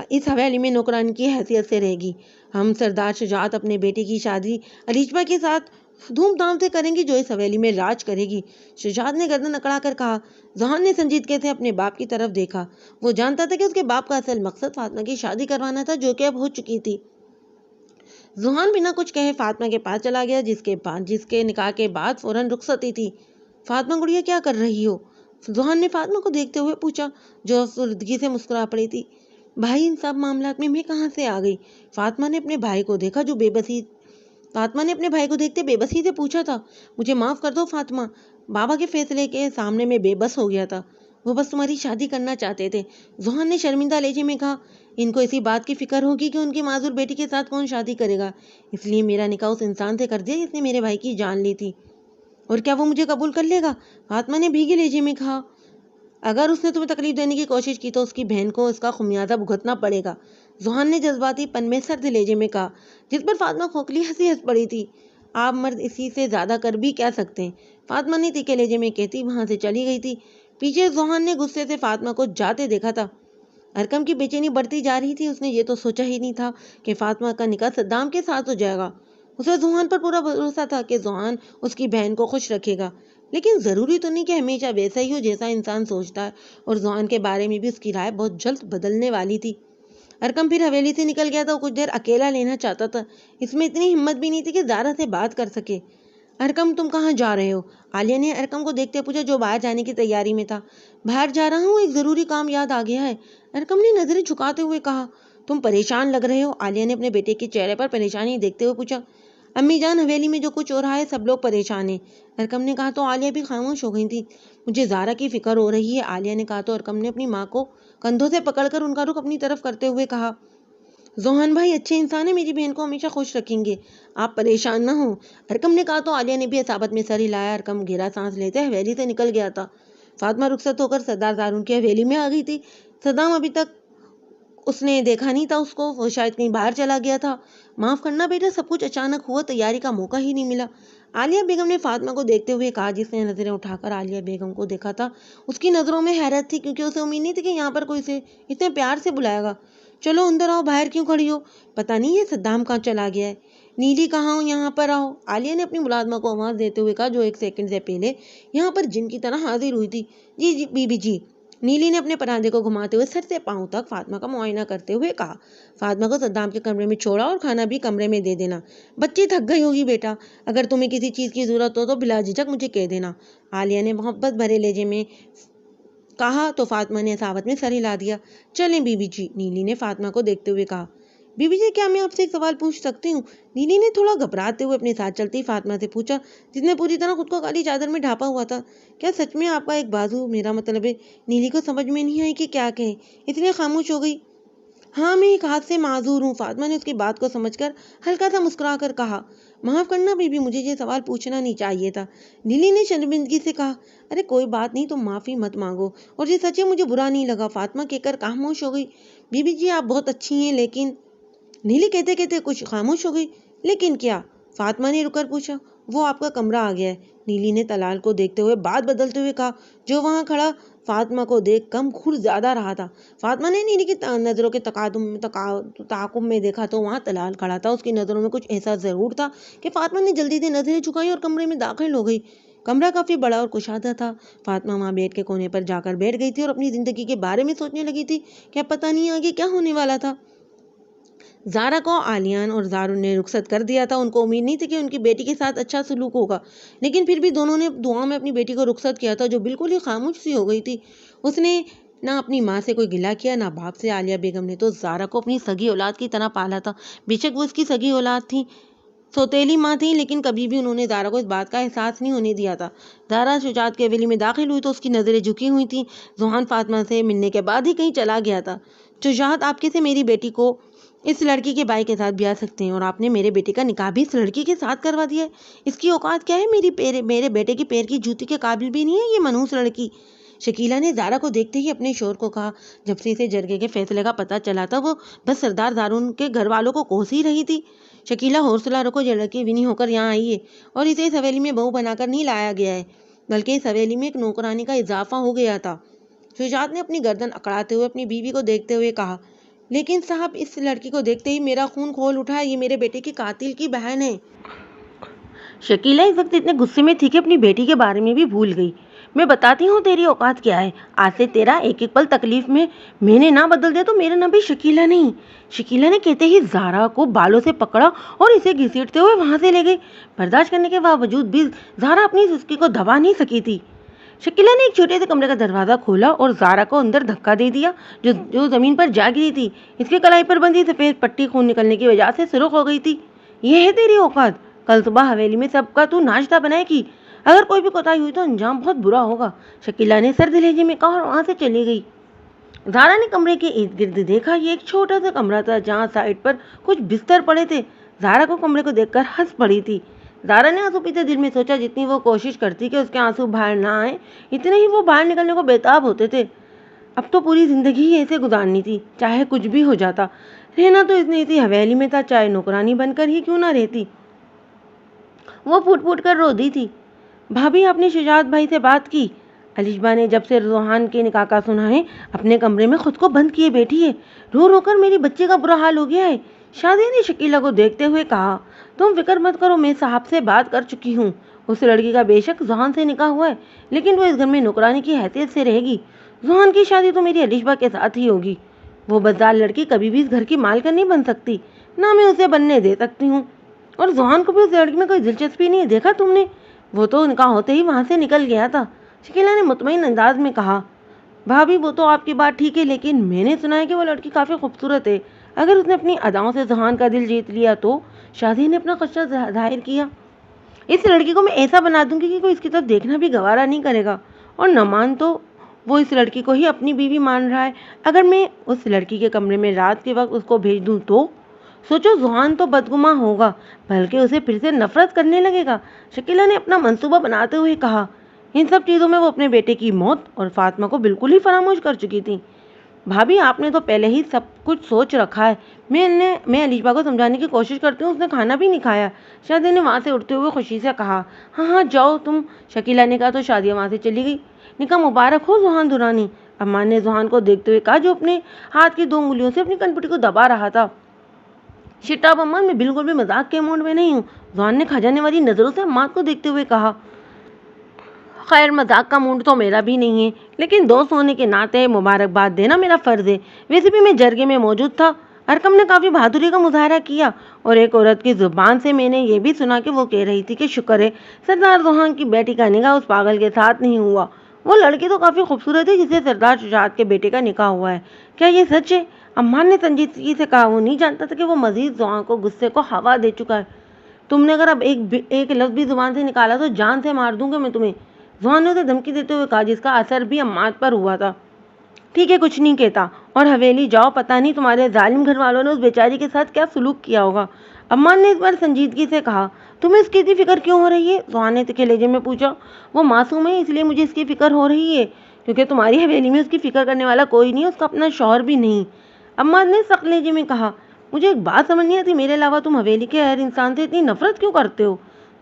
اس حویلی میں نوکرانی کی حیثیت سے رہے گی؟ ہم سردار شجاعت اپنے بیٹے کی شادی علیشبہ کے ساتھ دھوم دھام سے کریں گے جو اس حویلی میں راج کرے گی۔ شجاعت نے گردن اکڑا کر کہا۔ ذوحان نے سنجیدگی سے اپنے باپ کی طرف دیکھا۔ وہ جانتا تھا کہ اس کے باپ کا اصل مقصد فاطمہ کی شادی کروانا تھا، جو کہ اب ہو چکی تھی۔ ذوحان بنا کچھ کہے فاطمہ کے پاس چلا گیا، جس کے نکاح کے بعد فوراً رخصتی تھی۔ فاطمہ گڑیا، کیا کر رہی ہو؟ ذوحان نے فاطمہ کو دیکھتے ہوئے پوچھا، جو افسردگی سے مسکرا پڑی تھی۔ بھائی، ان سب معاملات میں کہاں سے آ گئی؟ فاطمہ نے اپنے بھائی کو دیکھتے بے بسی سے پوچھا تھا۔ مجھے معاف کر دو فاطمہ، بابا کے فیصلے کے سامنے میں بے بس ہو گیا تھا، وہ بس تمہاری شادی کرنا چاہتے تھے۔ ذوحان نے شرمندہ لہجے میں کہا۔ ان کو اسی بات کی فکر ہوگی کہ ان کی معذور بیٹی کے ساتھ کون شادی کرے گا، اس لیے میرا نکاح اس انسان سے کر دیا جس نے میرے بھائی کی جان لی تھی۔ اور کیا وہ مجھے قبول کر لے گا؟ فاطمہ نے بھیگے لہجے میں کہا۔ اگر اس نے تمہیں تکلیف دینے کی کوشش کی تو اس کی بہن کو اس کا خمیازہ بھگتنا پڑے گا، ذوحان نے جذباتی پن میں سرد لہجے میں کہا، جس پر فاطمہ کھوکھلی ہنسی ہنس پڑی تھی۔ آپ مرد اسی سے زیادہ کر بھی کیا سکتے ہیں، فاطمہ نے تیکھے لہجے میں کہتی وہاں سے چلی گئی تھی۔ پیچھے ذوحان نے غصے سے فاطمہ کو جاتے دیکھا تھا۔ ارقم کی بے چینی بڑھتی جا رہی تھی۔ اس نے یہ تو سوچا ہی نہیں تھا کہ فاطمہ کا نکاح صدام کے ساتھ ہو جائے گا۔ اسے ذوحان پر پورا بھروسہ تھا کہ ذوحان اس کی بہن کو خوش رکھے گا، لیکن ضروری تو نہیں کہ ہمیشہ ویسا ہی ہو جیسا انسان سوچتا ہے، اور ذوحان کے بارے میں بھی اس کی رائے بہت جلد بدلنے والی تھی۔ ارقم پھر حویلی سے نکل گیا تھا، وہ کچھ دیر اکیلا لینا چاہتا تھا، اس میں اتنی ہمت بھی نہیں تھی کہ زہرا سے بات کر سکے۔ ارقم، تم کہاں جا رہے ہو؟ عالیہ نے ارقم کو دیکھتے پوچھا، جو باہر جانے کی تیاری میں تھا۔ باہر جا رہا ہوں، ایک ضروری کام یاد آ گیا ہے، ارقم نے نظریں جھکاتے ہوئے کہا۔ تم پریشان لگ رہے ہو، عالیہ نے اپنے بیٹے کے چہرے پر پریشانی دیکھتے ہوئے پوچھا۔ امی جان، حویلی میں جو کچھ ہو رہا ہے سب لوگ پریشان ہیں، ارقم نے کہا تو عالیہ بھی خاموش ہو گئی تھی۔ مجھے زہرا کی فکر ہو رہی ہے، عالیہ نے کہا تو ارقم نے اپنی ماں کو کندھوں سے پکڑ کر ان کا رخ اپنی طرف کرتے ہوئے کہا۔ ذوحان بھائی اچھے انسان ہیں، میری بہن کو ہمیشہ خوش رکھیں گے، آپ پریشان نہ ہوں، ارقم نے کہا تو عالیہ نے بھی عصابت میں سر ہلایا۔ ارقم گہرا سانس لیتے حویلی سے نکل گیا تھا۔ فاطمہ رخصت ہو کر سردار دارون کی حویلی میں آ گئی تھی۔ صدام ابھی تک اس نے دیکھا نہیں تھا اس کو، وہ شاید کہیں باہر چلا گیا تھا۔ معاف کرنا بیٹا، سب کچھ اچانک ہوا، تیاری کا موقع ہی نہیں ملا، عالیہ بیگم نے فاطمہ کو دیکھتے ہوئے کہا۔ جس نے نظریں اٹھا کر عالیہ بیگم کو دیکھا تھا اس کی نظروں میں حیرت تھی، کیونکہ اسے امید نہیں تھی کہ یہاں پر کوئی اسے اتنے پیار سے بلائے گا۔ چلو اندر آؤ، باہر کیوں کھڑی ہو؟ پتہ نہیں یہ صدام کہاں چلا گیا ہے۔ نیلی کہاں ہو، یہاں پر آؤ، عالیہ نے اپنی ملازمہ کو آواز دیتے ہوئے کہا، جو ایک سیکنڈ سے پہلے یہاں پر جن کی طرح حاضر ہوئی تھی۔ جی جی بی بی جی، نیلی نے اپنے پراندے کو گھماتے ہوئے سر سے پاؤں تک فاطمہ کا معائنہ کرتے ہوئے کہا۔ فاطمہ کو صدام کے کمرے میں چھوڑا اور کھانا بھی کمرے میں دے دینا، بچی تھک گئی ہوگی بیٹا، اگر تمہیں کسی چیز کی ضرورت ہو تو بلا جھجک مجھے کہہ دینا، عالیہ نے محبت بھرے لہجے میں کہا تو فاطمہ نے عصابت میں سر ہلا دیا۔ چلیں بی بی جی، نیلی نے فاطمہ کو دیکھتے ہوئے کہا۔ بی بی جی، کیا میں آپ سے ایک سوال پوچھ سکتی ہوں؟ نیلی نے تھوڑا گھبراتے ہوئے اپنے ساتھ چلتی فاطمہ سے پوچھا، جس نے پوری طرح خود کو کالی چادر میں ڈھانپا ہوا تھا۔ کیا سچ میں آپ کا ایک بازو؟ میرا مطلب ہے۔ نیلی کو سمجھ میں نہیں آئی کہ کیا کہے، اس لیے خاموش ہو گئی۔ ہاں، میں ایک ہاتھ سے معذور ہوں، فاطمہ نے اس کی بات کو سمجھ کر ہلکا سا مسکرا کر کہا۔ معاف کرنا بی بی، مجھے یہ سوال پوچھنا نہیں چاہیے تھا، نیلی نے شرمندگی سے کہا۔ ارے کوئی بات نہیں، تم معافی مت مانگو، اور یہ سچ ہے مجھے برا نہیں لگا، فاطمہ کہہ کر خاموش ہو گئی۔ بی بی جی، آپ بہت اچھی ہیں، لیکن نیلی کہتے کہتے کچھ خاموش ہو گئی۔ لیکن کیا؟ فاطمہ نے رک کر پوچھا۔ وہ آپ کا کمرہ آ گیا ہے، نیلی نے طلال کو دیکھتے ہوئے بات بدلتے ہوئے کہا، جو وہاں کھڑا فاطمہ کو دیکھ کم خور زیادہ رہا تھا۔ فاطمہ نے نیلی کی نظروں کے تعاقب میں دیکھا تو وہاں طلال کھڑا تھا۔ اس کی نظروں میں کچھ ایسا ضرور تھا کہ فاطمہ نے جلدی سے نظریں جھکائی اور کمرے میں داخل ہو گئی۔ کمرہ کافی بڑا اور کشادہ تھا۔ فاطمہ وہاں بیڈ کے کونے پر جا کر بیٹھ گئی تھی اور اپنی زندگی کے بارے میں سوچنے لگی تھی کہ اب پتہ نہیں آگے کیا ہونے والا تھا۔ زارا کو آلیان اور زارن نے رخصت کر دیا تھا۔ ان کو امید نہیں تھی کہ ان کی بیٹی کے ساتھ اچھا سلوک ہوگا، لیکن پھر بھی دونوں نے دعا میں اپنی بیٹی کو رخصت کیا تھا، جو بالکل ہی خاموش سی ہو گئی تھی۔ اس نے نہ اپنی ماں سے کوئی گلہ کیا، نہ باپ سے۔ عالیہ بیگم نے تو زارا کو اپنی سگی اولاد کی طرح پالا تھا۔ بے شک وہ اس کی سگی اولاد تھی، سوتیلی ماں تھی، لیکن کبھی بھی انہوں نے زارا کو اس بات کا احساس نہیں ہونے دیا تھا۔ زارا شجاعت کے حویلی میں داخل ہوئی تو اس کی نظریں جھکی ہوئی تھیں۔ ذوحان فاطمہ سے ملنے کے بعد ہی کہیں چلا گیا تھا۔ شجاعت، آپ کیسے میری بیٹی کو اس لڑکی کے بھائی کے ساتھ بیاہ سکتے ہیں؟ اور آپ نے میرے بیٹے کا نکاح بھی اس لڑکی کے ساتھ کروا دیا ہے۔ اس کی اوقات کیا ہے؟ میرے بیٹے کی پیر کی جوتی کے قابل بھی نہیں ہے یہ منحوس لڑکی۔ شکیلہ نے زارا کو دیکھتے ہی اپنے شوہر کو کہا۔ جب سے اسے جرگے کے فیصلے کا پتہ چلا تھا وہ بس سردار زارن کے گھر والوں کو کوس ہی رہی تھی۔ شکیلہ، حوصلہ رکھو، یہ لڑکی ونی ہو کر یہاں آئی ہے اور اسے اس حویلی میں بہو بنا کر نہیں لایا گیا ہے، بلکہ اس حویلی میں ایک نوکرانی کا اضافہ ہو گیا تھا۔ شجاعت نے اپنی گردن اکڑاتے ہوئے اپنی بیوی کو دیکھتے ہوئے کہا، لیکن صاحب، اس لڑکی کو دیکھتے ہی میرا خون کھول اٹھا۔ یہ میرے بیٹے کی قاتل کی بہن ہے۔ شکیلہ اس وقت اتنے غصے میں تھی کہ اپنی بیٹی کے بارے میں بھی بھول گئی۔ میں بتاتی ہوں تیری اوقات کیا ہے۔ آج سے تیرا ایک ایک پل تکلیف میں نے نہ بدل دیا تو میرا نام بھی شکیلہ نہیں۔ شکیلہ نے کہتے ہی زارا کو بالوں سے پکڑا اور اسے گھسیٹتے ہوئے وہاں سے لے گئی۔ برداشت کرنے کے باوجود بھی زارا اپنی سستی کو دبا نہیں سکی تھی۔ شکیلہ نے ایک چھوٹے سے کمرے کا دروازہ کھولا اور زارا کو اندر دھکا دے دیا، جو زمین پر جا گری تھی۔ اس کی کلائی پر بندھی سفید پٹی خون نکلنے کی وجہ سے سرخ ہو گئی تھی۔ یہ ہے تیری اوقات؟ کل صبح حویلی میں سب کا تو ناشتہ بنائے گی، اگر کوئی بھی کوتاہی ہوئی تو انجام بہت برا ہوگا، شکیلہ نے سرد لہجے میں کہا اور وہاں سے چلی گئی۔ زارا نے کمرے کے ارد گرد دیکھا۔ یہ ایک چھوٹا سا کمرہ تھا جہاں سائڈ پر کچھ بستر پڑے تھے۔ زارا کو کمرے کو دیکھ کر ہنس پڑی تھی۔ زارا نے آنسو پیتے دل میں سوچا، جتنی وہ کوشش کرتی کہ اس کے آنسو باہر نہ آئیں، اتنے ہی وہ باہر نکلنے کو بےتاب ہوتے تھے۔ اب تو پوری زندگی ہی ایسے گزارنی تھی، چاہے کچھ بھی ہو جاتا۔ رہنا تو اس نے اسی حویلی میں تھا، چاہے نوکرانی بن کر ہی کیوں نہ رہتی۔ وہ پھوٹ پھوٹ کر رو دی تھی۔ بھابھی، آپ نے شجاعت بھائی سے بات کی؟ علیشبا نے جب سے ذوحان کے نکاح کا سنا ہے اپنے کمرے میں خود کو بند کیے بیٹھی ہے، رو رو کر میری بچے کا برا حال ہو گیا ہے۔ شادیہ نے شکیلہ کو دیکھتے ہوئے کہا، تم فکر مت کرو، میں صاحب سے بات کر چکی ہوں۔ اس لڑکی کا بے شک ذوحان سے نکاح ہوا ہے، لیکن وہ اس گھر میں نوکرانی کی حیثیت سے رہے گی۔ ذوحان کی شادی تو میری علیشبا کے ساتھ ہی ہوگی۔ وہ بدزال لڑکی کبھی بھی اس گھر کی مالکن نہیں بن سکتی، نہ میں اسے بننے دے سکتی ہوں۔ اور ذوحان کو بھی اس لڑکی میں کوئی دلچسپی نہیں ہے، دیکھا تم نے؟ وہ تو نکاح ہوتے ہی وہاں سے نکل گیا تھا۔ شکیلہ نے مطمئن انداز میں کہا، بھابھی وہ تو آپ کی بات ٹھیک ہے، لیکن میں نے سنا ہے کہ وہ لڑکی کافی خوبصورت ہے۔ اگر اس نے اپنی اداؤں سے ذوحان کا دل جیت لیا تو؟ شادی نے اپنا خدشہ ظاہر کیا، اس لڑکی کو میں ایسا بنا دوں گی کہ کوئی اس کی طرف دیکھنا بھی گوارا نہیں کرے گا، اور نہ مان تو وہ اس لڑکی کو ہی اپنی بیوی مان رہا ہے۔ اگر میں اس لڑکی کے کمرے میں رات کے وقت اس کو بھیج دوں تو سوچو، ذوحان تو بدگماں ہوگا، بلکہ اسے پھر سے نفرت کرنے لگے گا۔ شکیلہ نے اپنا منصوبہ بناتے ہوئے کہا، ان سب چیزوں میں وہ اپنے بیٹے کی موت اور فاطمہ کو بالکل ہی فراموش کر چکی تھی۔ بھابھی، آپ نے تو پہلے ہی سب کچھ سوچ رکھا ہے۔ میں علیشبا کو سمجھانے کی کوشش کرتی ہوں، اس نے کھانا بھی نہیں کھایا۔ شادیہ نے وہاں سے اٹھتے ہوئے خوشی سے کہا، ہاں ہاں جاؤ تم۔ شکیلہ نے کہا تو شادیہ وہاں سے چلی گئی۔ نکاح مبارک ہو ذوحان دورانی، امان نے ذوحان کو دیکھتے ہوئے کہا، جو اپنے ہاتھ کی 2 انگلیوں سے اپنی کنپٹی کو دبا رہا تھا۔ شٹ اپ امان، میں بالکل بھی مذاق کے موڈ میں نہیں ہوں، ذوحان نے کھجانے والی نظروں سے امان کو دیکھتے ہوئے کہا۔ خیر، مذاق کا موڈ تو میرا بھی نہیں ہے، لیکن دوست ہونے کے ناطے مبارکباد دینا میرا فرض ہے۔ ویسے بھی میں جرگے میں موجود تھا۔ ارکم نے کافی بہادری کا مظاہرہ کیا، اور ایک عورت کی زبان سے میں نے یہ بھی سنا کہ وہ کہہ رہی تھی کہ شکر ہے سردار ذوحان کی بیٹی کا نکاح اس پاگل کے ساتھ نہیں ہوا۔ وہ لڑکی تو کافی خوبصورت ہے جسے سردار شجاعت کے بیٹے کا نکاح ہوا ہے۔ کیا یہ سچ ہے؟ امان نے سنجیدگی سے کہا، وہ نہیں جانتا تھا کہ وہ مزید ذوحان کو غصے کو ہوا دے چکا ہے۔ تم نے اگر اب ایک لفظ بھی زبان سے نکالا تو جان سے مار دوں گا میں تمہیں، ذوحان نے اسے دھمکی دیتے ہوئے کہا، جس کا اثر بھی اماد پر ہوا تھا۔ ٹھیک ہے، کچھ نہیں کہتا، اور حویلی جاؤ، پتہ نہیں تمہارے ظالم گھر والوں نے اس بیچاری کے ساتھ کیا سلوک کیا ہوگا۔ امان نے اس بار سنجیدگی سے کہا، تمہیں اس کی اتنی فکر کیوں ہو رہی ہے؟ ذوحان نے تکھے لہجے میں پوچھا۔ وہ معصوم ہے، اس لیے مجھے اس کی فکر ہو رہی ہے، کیونکہ تمہاری حویلی میں اس کی فکر کرنے والا کوئی نہیں، اس کا اپنا شوہر بھی نہیں۔ امان نے سخت لہجے میں کہا، مجھے ایک بات سمجھ نہیں آتی، میرے علاوہ تم حویلی کے ہر انسان سے اتنی نفرت کیوں کرتے ہو؟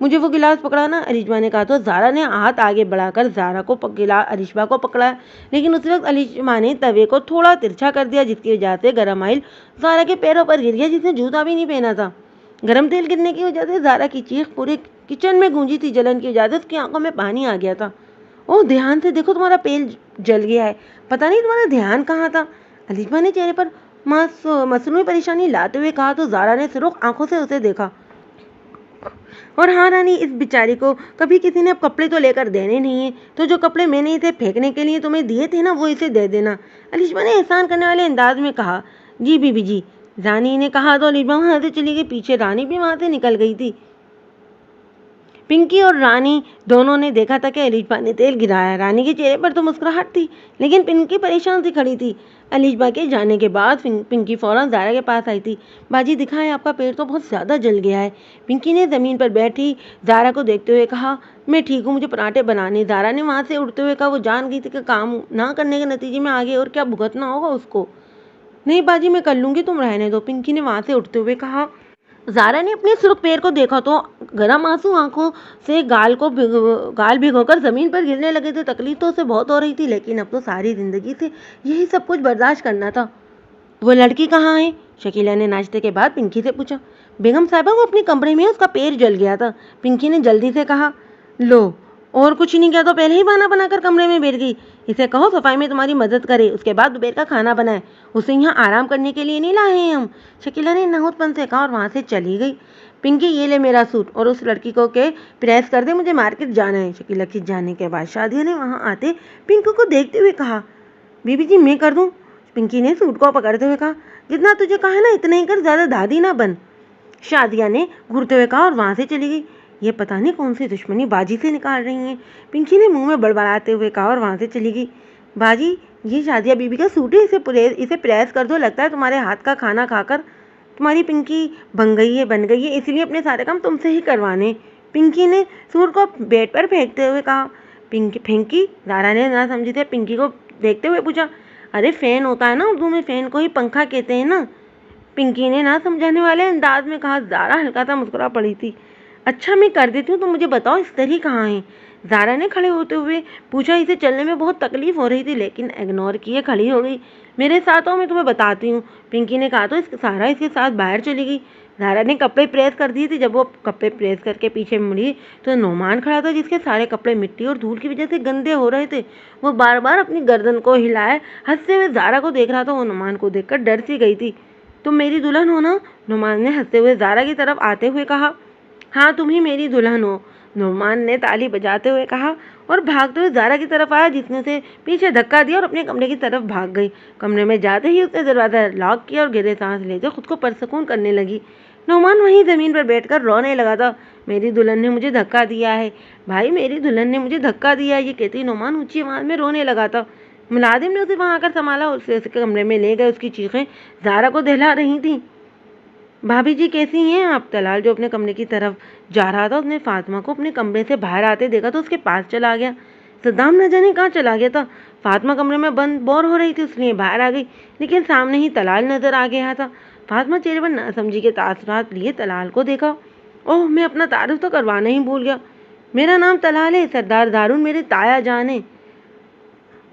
مجھے وہ گلاس پکڑانا، علیشبا نے کہا تو زارا نے ہاتھ آگے بڑھا کر علیشبا کو پکڑایا، لیکن اس وقت علیشبا نے توے کو تھوڑا ترچھا کر دیا، جس کی وجہ سے گرم آئل زارا کے پیروں پر گر گیا، جس نے جوتا بھی نہیں پہنا تھا۔ گرم تیل گرنے کی وجہ سے زارا کی چیخ پورے کچن میں گونجی تھی۔ جلن کی وجہ سے اس کی آنکھوں میں پانی آ گیا تھا۔ اوہ دھیان سے دیکھو، تمہارا پیر جل گیا ہے، پتہ نہیں تمہارا دھیان کہاں تھا، علیشبا نے چہرے پر مصنوعی پریشانی لاتے ہوئے کہا تو زارا نے سرخ آنکھوں سے اسے دیکھا۔ اور ہاں رانی، اس بیچاری کو کبھی کسی نے اب کپڑے تو لے کر دینے نہیں ہیں، تو جو کپڑے میں نے اسے پھینکنے کے لیے تمہیں دیے تھے نا، وہ اسے دے دینا، علیشبا نے احسان کرنے والے انداز میں کہا۔ جی بی بی جی، رانی نے کہا تو علیشبا وہاں سے چلی گئی۔ پیچھے رانی بھی وہاں سے نکل گئی تھی۔ پنکی اور رانی دونوں نے دیکھا تھا کہ علیشبا نے تیل گرایا۔ رانی کے چہرے پر تو مسکراہٹ تھی، لیکن پنکی پریشان سی کھڑی تھی۔ علیشبا کے جانے کے بعد پنکی فوراً زارا کے پاس آئی تھی۔ باجی دکھائیں، آپ کا پیر تو بہت زیادہ جل گیا ہے، پنکی نے زمین پر بیٹھی زارا کو دیکھتے ہوئے کہا۔ میں ٹھیک ہوں، مجھے پراٹھے بنانے، زارا نے وہاں سے اٹھتے ہوئے کہا۔ وہ جان گئی تھی کہ کام نہ کرنے کے نتیجے میں آگے اور کیا بھگتنا ہوگا اس کو۔ نہیں باجی، میں کر لوں گی، تم رہنے دو، پنکی نے وہاں سے اٹھتے ہوئے کہا۔ زارا نے اپنے سرخ پیر کو دیکھا تو گرم آنسو آنکھوں سے گال بھگو کر زمین پر گرنے لگے تھے۔ تکلیف تو اسے بہت ہو رہی تھی، لیکن اب تو ساری زندگی سے یہی سب کچھ برداشت کرنا تھا۔ وہ لڑکی کہاں ہے؟ شکیلہ نے ناشتے کے بعد پنکی سے پوچھا۔ بیگم صاحبہ، وہ اپنے کمرے میں، اس کا پیر جل گیا تھا، پنکی نے جلدی سے کہا۔ لو، اور کچھ نہیں کیا تو پہلے ہی بہانہ بنا کر کمرے میں بیٹھ گئی۔ اسے کہو صفائی میں تمہاری مدد کرے، اس کے بعد دوپہر کا کھانا بنائے، اسے یہاں آرام کرنے کے لیے نہیں لائے ہیں ہم، شکیلہ نے نہوت پن سے کہا اور وہاں سے چلی گئی۔ پنکی، یہ لے میرا سوٹ اور اس لڑکی کو کہ پریس کر دے، مجھے مارکیٹ جانا ہے، شکیلہ کی جانے کے بعد شادیہ نے وہاں آتے پنکی کو دیکھتے ہوئے کہا۔ بی بی جی، میں کر دوں، پنکی نے سوٹ کو پکڑتے ہوئے کہا۔ جتنا تجھے کہا ہے نا اتنا ہی کر، زیادہ دادی نہ بن، شادیہ نے گھرتے ہوئے کہا اور وہاں سے چلی گئی۔ یہ پتہ نہیں کون سی دشمنی باجی سے نکال رہی ہیں، پنکی نے منہ میں بڑبڑاتے ہوئے کہا اور وہاں سے چلی گئی۔ باجی، یہ شادیہ بی بی کا سوٹ ہے، اسے پریس کر دو، لگتا ہے تمہارے ہاتھ کا کھانا کھا کر تمہاری پنکی بن گئی ہے، اس لیے اپنے سارے کام تم سے ہی کروانے، پنکی نے سوٹ کو بیڈ پر پھینکتے ہوئے کہا۔ پنکی، زارا نے نہ سمجھی سے پنکی کو دیکھتے ہوئے پوچھا۔ ارے فین ہوتا ہے نا اردو میں، فین کو ہی پنکھا کہتے ہیں نا، پنکی نے نہ سمجھانے والے انداز میں کہا۔ زارا ہلکا سا مسکرا پڑی تھی۔ اچھا میں کر دیتی ہوں، تو مجھے بتاؤ استری کہاں ہے؟ زارا نے کھڑے ہوتے ہوئے پوچھا۔ اسے چلنے میں بہت تکلیف ہو رہی تھی، لیکن اگنور کیے کھڑی ہو گئی۔ میرے ساتھ آؤ، میں تمہیں بتاتی ہوں، پنکی نے کہا تو سارا اس کے ساتھ باہر چلی گئی۔ زارا نے کپڑے پریس کر دیے تھے۔ جب وہ کپڑے پریس کر کے پیچھے مڑی تو نعمان کھڑا تھا، جس کے سارے کپڑے مٹی اور دھول کی وجہ سے گندے ہو رہے تھے۔ وہ بار بار اپنی گردن کو ہلائے ہنستے ہوئے زارا کو دیکھ رہا تھا۔ وہ نعمان کو دیکھ کر ڈر سی گئی تھی۔ تم میری دلہن ہو نا؟ نعمان نے ہنستے ہوئے زارا کی طرف آتے ہوئے کہا۔ ہاں، تم ہی میری دلہن ہو، نعمان نے تالی بجاتے ہوئے کہا اور بھاگتے ہوئے زارا کی طرف آیا، جس نے اسے پیچھے دھکا دیا اور اپنے کمرے کی طرف بھاگ گئی۔ کمرے میں جاتے ہی اس نے دروازہ لاک کیا اور گہرے سانس لیتے خود کو پرسکون کرنے لگی۔ نعمان وہیں زمین پر بیٹھ کر رونے لگا تھا۔ میری دلہن نے مجھے دھکا دیا ہے بھائی، میری دلہن نے مجھے دھکا دیا ہے، یہ کہتی نعمان اونچی آواز میں رونے لگا تھا۔ ملازم نے اسے وہاں آ کر سنبھالا اور اسے کمرے میں لے گئے۔ اس کی چیخیں زارا کو دہلا رہی تھیں۔ بھابھی جی کیسی ہیں آپ؟ طلال جو اپنے کمرے کی طرف جا رہا تھا، اس نے فاطمہ کو اپنے کمرے سے باہر آتے دیکھا تو اس کے پاس چلا گیا۔ صدام نہ جانے کہاں چلا گیا تھا۔ فاطمہ کمرے میں بند بور ہو رہی تھی، اس لیے باہر آ گئی، لیکن سامنے ہی طلال نظر آ گیا تھا۔ فاطمہ چہرے پر ناسمجھی کے تاثرات لیے طلال کو دیکھا۔ اوہ، میں اپنا تعارف تو کروانا ہی بھول گیا، میرا نام طلال ہے، سردار دارون میرے تایا جان ہے۔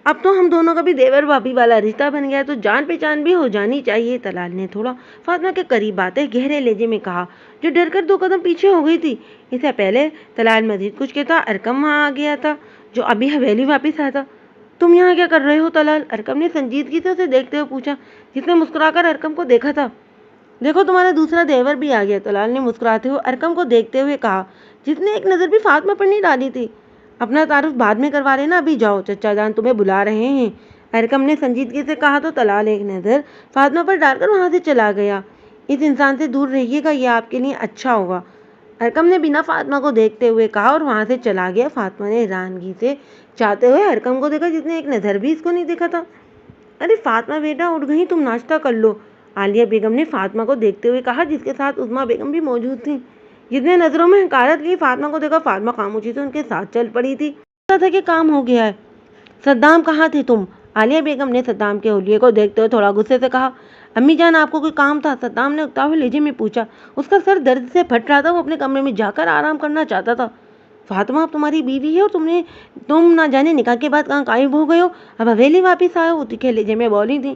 اب تو ہم دونوں کا بھی دیور بھابھی والا رشتہ بن گیا ہے، تو جان پہچان بھی ہو جانی چاہیے۔ طلال نے تھوڑا فاطمہ کے قریب آتے گہرے لہجے میں کہا، جو ڈر کر 2 قدم پیچھے ہو گئی تھی۔ اس سے پہلے طلال مزید کچھ کہتا، ارکم وہاں آ گیا تھا، جو ابھی حویلی واپس آیا تھا۔ تم یہاں کیا کر رہے ہو طلال؟ ارکم نے سنجیدگی سے اسے دیکھتے ہوئے پوچھا، جس نے مسکرا کر ارکم کو دیکھا تھا۔ دیکھو تمہارا دوسرا دیور بھی آ گیا، طلال نے مسکراتے ہوئے ارکم کو دیکھتے ہوئے کہا، جس نے ایک نظر بھی فاطمہ پر نہیں ڈالی تھی۔ اپنا تعارف بعد میں کروا لینا، ابھی جاؤ، چچا جان تمہیں بلا رہے ہیں، ارکم نے سنجیدگی سے کہا تو طلال ایک نظر فاطمہ پر ڈال کر وہاں سے چلا گیا۔ اس انسان سے دور رہیے گا، یہ آپ کے لیے اچھا ہوگا، ارکم نے بنا فاطمہ کو دیکھتے ہوئے کہا اور وہاں سے چلا گیا۔ فاطمہ نے حیرانگی سے چاہتے ہوئے ارکم کو دیکھا، جس نے ایک نظر بھی اس کو نہیں دیکھا تھا۔ ارے فاطمہ بیٹا، اٹھ گئی تم، ناشتہ کر لو، عالیہ بیگم نے فاطمہ کو دیکھتے ہوئے کہا، جس کے ساتھ عظمیٰ بیگم بھی موجود تھیں۔ جس نے نظروں میں حقارت لی فاطمہ کو دیکھا، فاطمہ خاموشی سے ان کے ساتھ چل پڑی تھی۔ پتا تھا کہ کام ہو گیا ہے۔ صدام کہاں تھے تم؟ عالیہ بیگم نے صدام کے حلیے کو دیکھتے ہوئے تھوڑا غصے سے کہا۔ امی جان آپ کو کوئی کام تھا؟ صدام نے اکتا ہوئے لہجے میں پوچھا۔ اس کا سر درد سے پھٹ رہا تھا، وہ اپنے کمرے میں جا کر آرام کرنا چاہتا تھا۔ فاطمہ اب تمہاری بیوی ہے اور تم نہ جانے نکاح کے بعد کہاں غائب ہو گئے ہو، اب حویلی واپس آئے ہو، تیکھے لہجے میں بولی تھی۔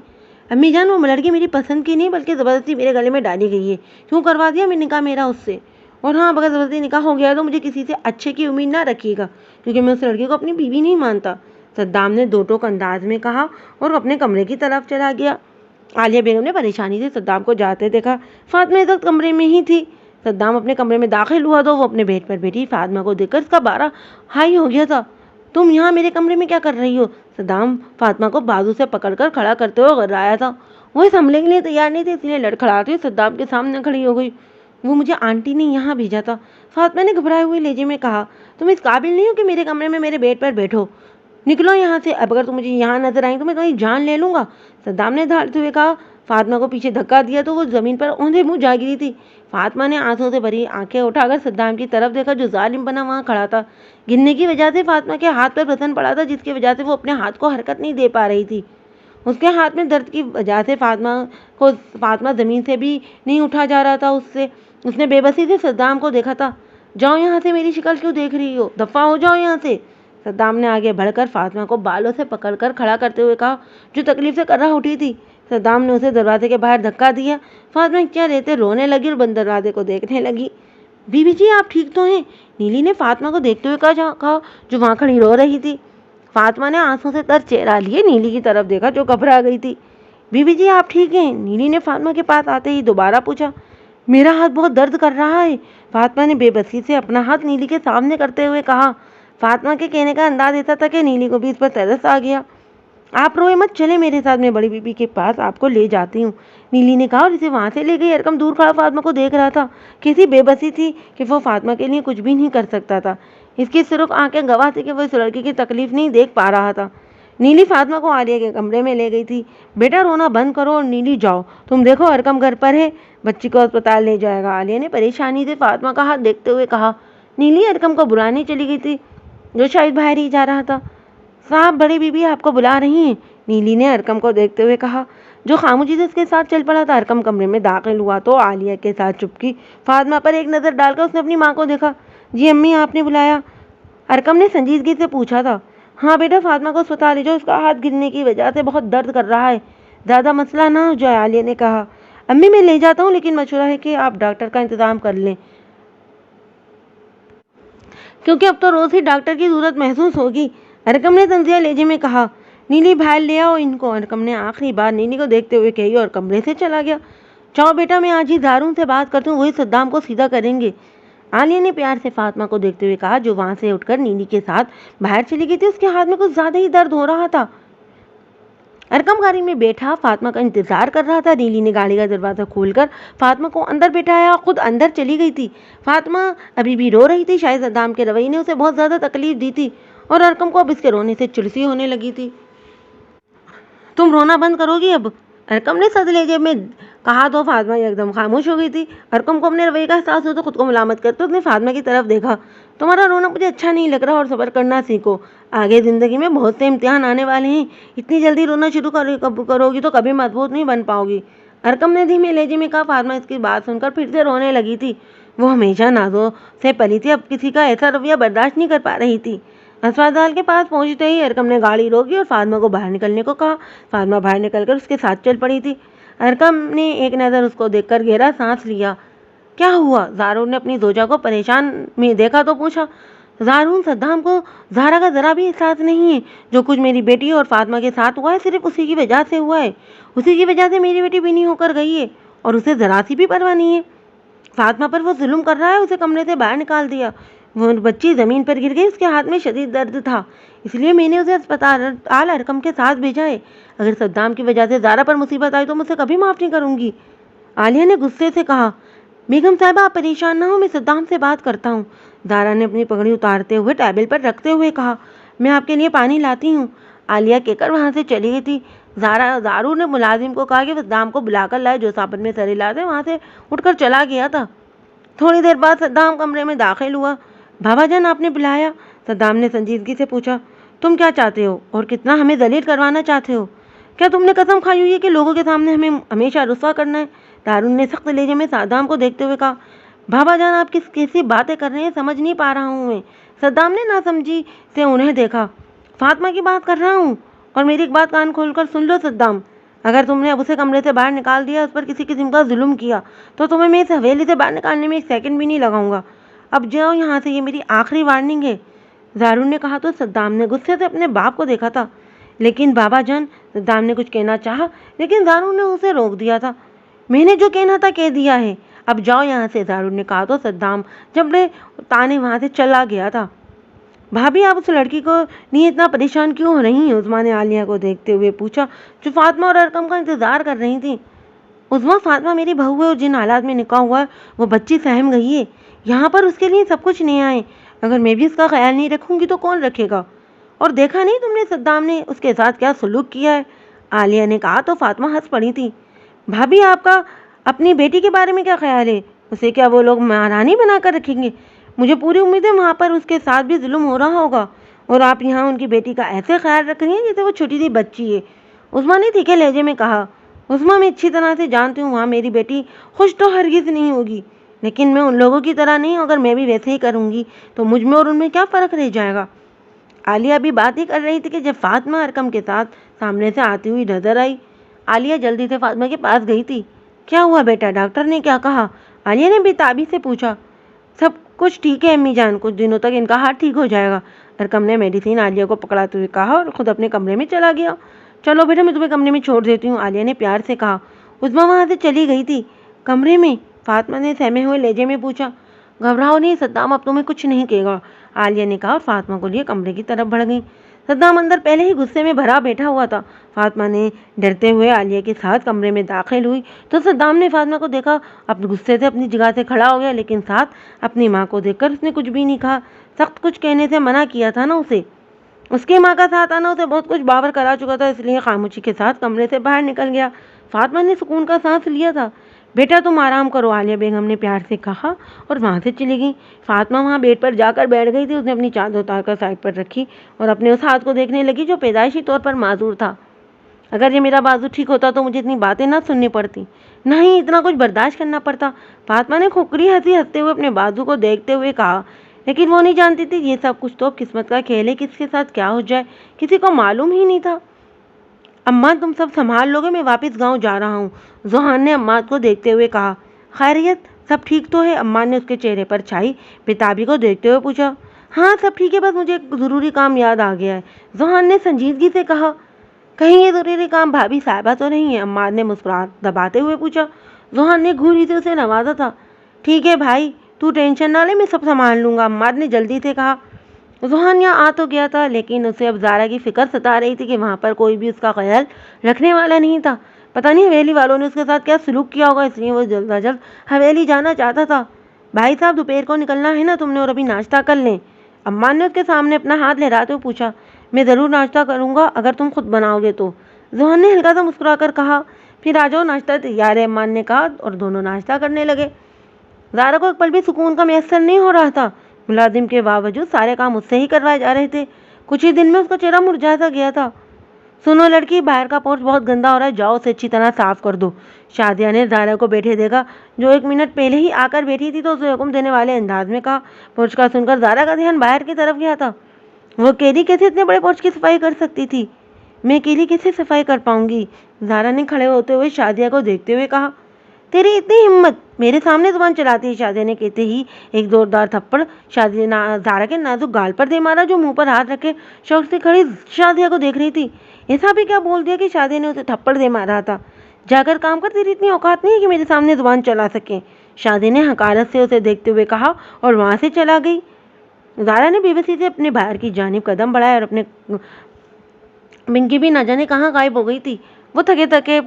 امی جان وہ لڑکی میری پسند کی نہیں بلکہ زبردستی میرے گلے میں ڈالی گئی ہے، کیوں کروا دیا میں نکاح میرا اس سے؟ اور ہاں اگر زبردستی نکاح ہو گیا تو مجھے کسی سے اچھے کی امید نہ رکھیے گا، کیونکہ میں اس لڑکی کو اپنی بیوی نہیں مانتا، صدام نے دو ٹوک انداز میں کہا اور اپنے کمرے کی طرف چلا گیا۔ عالیہ بیگم نے پریشانی سے صدام کو جاتے دیکھا۔ فاطمہ اس وقت کمرے میں ہی تھی۔ صدام اپنے کمرے میں داخل ہوا تو وہ اپنے بیڈ پر بیٹھی فاطمہ کو دیکھ کر اس کا بارہ ہائی ہو گیا تھا۔ تم یہاں میرے کمرے میں کیا کر رہی ہو؟ صدام فاطمہ کو بازو سے پکڑ کر کھڑا کرتے ہوئے غرایا تھا۔ وہ اس حملے کے لیے تیار نہیں تھی، اس لیے لڑکھڑاتی ہوئی صدام کے سامنے کھڑی ہو گئی۔ وہ مجھے آنٹی نے یہاں بھیجا تھا، فاطمہ نے گھبرائے ہوئے لہجے میں کہا۔ تم اس قابل نہیں ہو کہ میرے کمرے میں میرے بیڈ پر بیٹھو، نکلو یہاں سے، اب اگر تم مجھے یہاں نظر آئیں تو میں تمہاری جان لے لوں گا، صدام نے دھاڑتے ہوئے کہا۔ فاطمہ کو پیچھے دھکا دیا تو وہ زمین پر اوندھے منہ جا گری تھی۔ فاطمہ نے آنسوں سے بھری آنکھیں اٹھا کر صدام کی طرف دیکھا جو ظالم بنا وہاں کھڑا تھا۔ گرنے کی وجہ سے فاطمہ کے ہاتھ پر پھسن پڑا تھا، جس کی وجہ سے وہ اپنے ہاتھ کو حرکت نہیں دے پا رہی تھی۔ اس کے ہاتھ میں درد کی وجہ سے فاطمہ زمین سے بھی نہیں اٹھا جا رہا تھا اس نے بے بسی سے صدام کو دیکھا تھا۔ جاؤ یہاں سے، میری شکل کیوں دیکھ رہی ہو، دفع ہو جاؤ یہاں سے، صدام نے آگے بڑھ کر فاطمہ کو بالوں سے پکڑ کر کھڑا کرتے ہوئے کہا، جو تکلیف سے کرا اٹھی تھی۔ صدام نے اسے دروازے کے باہر دھکا دیا۔ فاطمہ کیا رہتے رونے لگی اور بند دروازے کو دیکھنے لگی۔ بی بی جی آپ ٹھیک تو ہیں؟ نیلی نے فاطمہ کو دیکھتے ہوئے کہا جو وہاں کھڑی رو رہی تھی۔ فاطمہ نے آنسوں سے تر چہرہ لیے نیلی کی طرف دیکھا جو گھبرا گئی تھی۔ بی بی جی آپ ٹھیک ہیں؟ نیلی نے فاطمہ کے پاس آتے ہی دوبارہ پوچھا۔ میرا ہاتھ بہت درد کر رہا ہے، فاطمہ نے بے بسی سے اپنا ہاتھ نیلی کے سامنے کرتے ہوئے کہا۔ فاطمہ کے کہنے کا انداز ایسا تھا کہ نیلی کو بھی اس پر ترس آ گیا۔ آپ روئے مت، چلے میرے ساتھ، میں بڑی بی بی کے پاس آپ کو لے جاتی ہوں، نیلی نے کہا اور اسے وہاں سے لے گئی۔ ارقم دور کھڑا فاطمہ کو دیکھ رہا تھا، کیسی بے بسی تھی کہ وہ فاطمہ کے لیے کچھ بھی نہیں کر سکتا تھا۔ اس کی سرخ آنکھیں گواہ تھی کہ وہ اس لڑکی کی تکلیف نہیں دیکھ پا رہا تھا۔ نیلی فاطمہ کو عالیہ کے کمرے میں لے گئی تھی۔ بیٹا رونا بند کرو اور نیلی جاؤ، تم دیکھو ارقم گھر پر ہے، بچی کو اسپتال لے جائے گا، عالیہ نے پریشانی سے فاطمہ کا ہاتھ دیکھتے ہوئے کہا۔ نیلی ارقم کو بلانے چلی گئی تھی جو شاید باہر ہی جا رہا تھا۔ صاحب بڑی بی بی آپ کو بلا رہی ہیں، نیلی نے ارقم کو دیکھتے ہوئے کہا جو خاموشی سے اس کے ساتھ چل پڑا تھا۔ ارقم کمرے میں داخل ہوا تو عالیہ کے ساتھ چپکی فاطمہ پر ایک نظر ڈال کر اس نے اپنی ماں کو دیکھا۔ جی امی آپ نے بلایا؟ ارقم نے سنجیدگی سے پوچھا تھا۔ ہاں بیٹا فاطمہ کو اسپتال لے جاؤ، اس کا ہاتھ گرنے کی وجہ سے بہت درد کر رہا ہے، زیادہ مسئلہ نہ ہو جائے، عالیہ نے کہا۔ امی میں لے جاتا ہوں، لیکن مشورہ ہے کہ آپ ڈاکٹر کا انتظام کر لیں، کیونکہ اب تو روز ہی ڈاکٹر کی ضرورت محسوس ہوگی، ارقم نے تنزیہ لہجے میں کہا۔ نیلی باہر لے آؤ ان کو، ارقم نے آخری بار نیلی کو دیکھتے ہوئے کہی اور کمرے سے چلا گیا۔ چاؤ بیٹا میں آج ہی زارون سے بات کرتا ہوں، وہی صدام کو سیدھا کریں گے، عالیہ نے پیار سے فاطمہ کو دیکھتے ہوئے کہا جو وہاں سے اٹھ کر نیلی کے ساتھ باہر چلی گئی تھی۔ اس کے ہاتھ میں کچھ زیادہ ہی درد ہو رہا تھا۔ ارقم گاڑی میں بیٹھا فاطمہ کا انتظار کر رہا تھا۔ نیلی نے گاڑی کا دروازہ کھول کر فاطمہ کو اندر بٹھایا، خود اندر چلی گئی تھی۔ فاطمہ ابھی بھی رو رہی تھی، شاید صدام کے رویے نے اسے بہت زیادہ تکلیف دی تھی اور ارقم کو اب اس کے رونے سے چڑسی ہونے لگی تھی۔ تم رونا بند کرو گی اب، ارقم نے سخت لہجے میں کہا تو فاطمہ ایک دم خاموش ہو گئی تھی۔ ارقم کو اپنے رویے کا احساس ہوا تو خود کو ملامت کرتے اس نے فاطمہ کی طرف دیکھا۔ تمہارا رونا مجھے اچھا نہیں لگ رہا اور صبر کرنا سیکھو، آگے زندگی میں بہت سے امتحان آنے والے ہیں، اتنی جلدی رونا شروع کرو گی تو کبھی مضبوط نہیں بن پاؤ گی، ارقم نے دھیمے لہجے میں کہا۔ فاطمہ اس کی بات سن کر پھر سے رونے لگی تھی۔ وہ ہمیشہ نازوں سے پلی تھی، اب کسی کا ایسا رویہ برداشت نہیں کر پا رہی تھی۔ اسپتال کے پاس پہنچتے ہی ارقم نے گاڑی روکی اور فاطمہ کو باہر نکلنے کو کہا۔ فاطمہ باہر نکل کر اس کے ساتھ چل پڑی تھی۔ ارقم نے ایک نظر اس کو دیکھ کر گہرا سانس لیا۔ کیا ہوا؟ زارون نے اپنی زوجہ کو پریشان میں دیکھا تو پوچھا۔ زارون صدام کو زہرا کا ذرا بھی احساس نہیں ہے، جو کچھ میری بیٹی اور فاطمہ کے ساتھ ہوا ہے صرف اسی کی وجہ سے ہوا ہے، اسی کی وجہ سے میری بیٹی بینی ہو کر گئی ہے اور اسے ذرا سی بھی پرواہ نہیں ہے۔ فاطمہ پر وہ ظلم کر رہا ہے، اسے کمرے سے باہر نکال دیا، وہ بچی زمین پر گر گئی، اس کے ہاتھ میں شدید درد تھا، اس لیے میں نے اسے اسپتال ارقم کے ساتھ بھیجا ہے، اگر صدام کی وجہ سے زہرا پر مصیبت آئی تو میں اسے کبھی معاف نہیں کروں گی، عالیہ نے غصے سے کہا۔ بیگم صاحبہ آپ پریشان نہ ہو، میں صدام سے بات کرتا ہوں، زہرا نے اپنی پگڑی اتارتے ہوئے ٹیبل پر رکھتے ہوئے کہا۔ میں آپ کے لیے پانی لاتی ہوں، عالیہ کہہ کر وہاں سے چلی گئی تھی۔ زارو نے ملازم کو کہا کہ وہ صدام کو بلا کر لائے، جو صابن میں سر ہلا دے، وہاں سے اٹھ کر چلا گیا تھا۔ تھوڑی دیر بعد صدام کمرے میں داخل ہوا۔ بابا جان آپ نے بلایا؟ صدام نے سنجیدگی سے پوچھا۔ تم کیا چاہتے ہو اور کتنا ہمیں ذلیل کروانا چاہتے ہو؟ کیا تم نے قسم کھائی ہوئی ہے کہ لوگوں کے سامنے ہمیں ہمیشہ رسوا کرنا ہے؟ دارون نے سخت لہجے میں صدام کو دیکھتے ہوئے کہا۔ بابا جان، آپ کیسی باتیں کر رہے ہیں، سمجھ نہیں پا رہا ہوں میں۔ صدام نے ناسمجھی سے انہیں دیکھا۔ فاطمہ کی بات کر رہا ہوں، اور میری ایک بات کان کھول کر سن لو صدام، اگر تم نے اب اسے کمرے سے باہر نکال دیا، اس پر کسی قسم کا ظلم کیا، تو تمہیں میں اس حویلی سے باہر نکالنے میں ایک سیکنڈ بھی نہیں لگاؤں گا۔ اب جاؤ یہاں سے، یہ میری آخری وارننگ ہے۔ دارون نے کہا تو صدام نے غصے سے اپنے باپ کو دیکھا تھا۔ لیکن بابا جان، صدام نے کچھ کہنا چاہا لیکن دارون نے اسے روک دیا تھا۔ میں نے جو کہنا تھا کہہ دیا ہے، اب جاؤ یہاں سے، دارون نے کہا تو صدام جبڑے تانے وہاں سے چلا گیا تھا۔ بھابھی، آپ اس لڑکی کو لیے اتنا پریشان کیوں ہو رہی ہیں؟ عظمیٰ نے عالیہ کو دیکھتے ہوئے پوچھا، جو فاطمہ اور ارقم کا انتظار کر رہی تھی۔ عظمیٰ، فاطمہ میری بہو ہے اور جن حالات میں نکاح ہوا ہے وہ بچی سہم گئی ہے۔ یہاں پر اس کے لیے سب کچھ نیا ہے، اگر میں بھی اس کا خیال نہیں رکھوں گی تو کون رکھے گا؟ اور دیکھا نہیں تم نے صدام نے اس کے ساتھ کیا سلوک کیا ہے؟ عالیہ نے کہا تو فاطمہ ہنس پڑی تھی۔ بھابھی، آپ کا اپنی بیٹی کے بارے میں کیا خیال ہے؟ اسے کیا وہ لوگ مہارانی بنا کر رکھیں گے؟ مجھے پوری امید ہے وہاں پر اس کے ساتھ بھی ظلم ہو رہا ہوگا، اور آپ یہاں ان کی بیٹی کا ایسے خیال رکھ رہی ہیں جیسے وہ چھوٹی سی بچی ہے۔ عظمیٰ نے تیکھے لہجے میں کہا۔ عظمیٰ، میں اچھی طرح سے جانتی ہوں وہاں میری بیٹی خوش تو ہرگز نہیں ہوگی، لیکن میں ان لوگوں کی طرح نہیں ہوں، اگر میں بھی ویسے ہی کروں گی تو مجھ میں اور ان میں کیا فرق رہ جائے گا؟ عالیہ بھی بات ہی کر رہی تھی کہ جب فاطمہ ارقم کے ساتھ سامنے سے آتی ہوئی نظر آئی۔ عالیہ جلدی سے فاطمہ کے پاس گئی تھی۔ کیا ہوا بیٹا، ڈاکٹر نے کیا کہا؟ عالیہ نے بے تابی سے پوچھا۔ سب کچھ ٹھیک ہے امی جان، کچھ دنوں تک ان کا ہاتھ ٹھیک ہو جائے گا، ارقم نے میڈیسین عالیہ کو پکڑاتے ہوئے کہا اور خود اپنے کمرے میں چلا گیا۔ چلو بیٹا، میں تمہیں کمرے میں چھوڑ دیتی ہوں، عالیہ نے پیار سے کہا۔ عظمیٰ وہاں سے چلی گئی تھی۔ کمرے میں؟ فاطمہ نے سہمے ہوئے لہجے میں پوچھا۔ گھبراؤ نہیں صدام، اب تمہیں کچھ نہیں کہے گا، عالیہ نے کہا اور فاطمہ کو لیے کمرے کی طرف بڑھ گئی۔ صدام اندر پہلے ہی غصے میں بھرا بیٹھا ہوا تھا۔ فاطمہ نے ڈرتے ہوئے عالیہ کے ساتھ کمرے میں داخل ہوئی تو صدام نے فاطمہ کو دیکھا، اپنے غصے سے اپنی جگہ سے کھڑا ہو گیا، لیکن ساتھ اپنی ماں کو دیکھ کر اس نے کچھ بھی نہیں کہا۔ سخت کچھ کہنے سے منع کیا تھا نا اسے، اس کی ماں کا ساتھ آنا اسے بہت کچھ باور کرا چکا تھا، اس لیے خاموشی کے ساتھ کمرے سے باہر نکل گیا۔ فاطمہ نے سکون کا سانس لیا تھا۔ بیٹا تم آرام کرو، عالیہ بیگم نے پیار سے کہا اور وہاں سے چلی گئی۔ فاطمہ وہاں بیڈ پر جا کر بیٹھ گئی تھی۔ اس نے اپنی چادر اتار کر سائڈ پر رکھی اور اپنے اس ہاتھ کو دیکھنے لگی جو پیدائشی طور پر معذور تھا۔ اگر یہ میرا بازو ٹھیک ہوتا تو مجھے اتنی باتیں نہ سننی پڑتی، نہیں اتنا کچھ برداشت کرنا پڑتا۔ فاطمہ نے کھوکھری ہنستے ہوئے اپنے بازو کو دیکھتے ہوئے کہا، لیکن وہ نہیں جانتی تھی یہ سب کچھ تو اب قسمت کا کھیل ہے، کس کے ساتھ کیا ہو جائے کسی کو معلوم ہی نہیں تھا۔ اماں تم سب سنبھال لوگے، میں واپس گاؤں جا رہا ہوں، ذوحان نے اماں کو دیکھتے ہوئے کہا۔ خیریت، سب ٹھیک تو ہے؟ اماں نے اس کے چہرے پر چھائی بےتابی کو دیکھتے ہوئے پوچھا۔ ہاں سب ٹھیک ہے، بس مجھے ایک ضروری کام یاد آ گیا ہے، ذوحان نے سنجیدگی سے کہا۔ کہیں یہ ضروری کام بھابھی صاحبہ تو نہیں ہے؟ اماں نے مسکراہٹ دباتے ہوئے پوچھا۔ ذوحان نے گھوری سے اسے نوازا تھا۔ ٹھیک ہے بھائی، تو ٹینشن نہ لے، میں سب سنبھال لوں گا، اماں نے جلدی سے کہا۔ ذوحان یہاں آ تو گیا تھا، لیکن اسے اب زارا کی فکر ستا رہی تھی کہ وہاں پر کوئی بھی اس کا خیال رکھنے والا نہیں تھا۔ پتہ نہیں حویلی والوں نے اس کے ساتھ کیا سلوک کیا ہوگا، اس لیے وہ جلد از جلد حویلی جانا چاہتا تھا۔ بھائی صاحب دوپہر کو نکلنا ہے نا تم نے، اور ابھی ناشتہ کر لیں، اماں نے اس کے سامنے اپنا ہاتھ لہراتے ہوئے پوچھا۔ میں ضرور ناشتہ کروں گا اگر تم خود بناؤ گے تو، ذوحان نے ہلکا سا مسکرا کر کہا۔ پھر آ جاؤ، ناشتہ تیار ہے، اماں نے کہا اور دونوں ناشتہ کرنے لگے۔ زارا کو ایک پل بھی سکون کا میسر نہیں ہو رہا تھا۔ ملازم کے باوجود سارے کام اس سے ہی کروائے جا رہے تھے۔ کچھ ہی دن میں اس کا چہرہ مرجھا سا گیا تھا۔ سنو لڑکی، باہر کا پورچ بہت گندا ہو رہا ہے، جاؤ اسے اچھی طرح صاف کر دو، شادیہ نے زارا کو بیٹھے دیکھا جو ایک منٹ پہلے ہی آ کر بیٹھی تھی تو اسے حکم دینے والے انداز میں کہا۔ پورچ کا سن کر زارا کا دھیان باہر کی طرف گیا تھا۔ وہ اکیلی کیسے اتنے بڑے پورچ کی صفائی کر سکتی تھی؟ میں اکیلی کیسے صفائی کر پاؤں گی؟ زارا نے کھڑے ہوتے ہوئے شادیہ کو دیکھتے ہوئے کہا۔ تیری اتنی ہمت، میرے سامنے زبان چلاتی ہے، شادیہ نے کہتے ہی ایک زوردار تھپڑ زارا کے نازک گال پر دے مارا جو منہ پر ہاتھ رکھے شوق سے کھڑی شادیہ کو دیکھ رہی تھی۔ ایسا بھی کیا بول دیا کہ شادیہ نے اسے تھپڑ دے مارا تھا؟ جا کر کام کر، تیری اتنی اوقات نہیں ہے کہ میرے سامنے زبان چلا سکے، شادیہ نے حقارت سے اسے دیکھتے ہوئے کہا اور وہاں سے چلا گئی۔ زارا نے بے بسی سے اپنے باہر کی جانب قدم بڑھائے اور اپنے بنکی بھی نہ جانے کہاں غائب ہو گئی تھی۔ وہ تھکے تھکے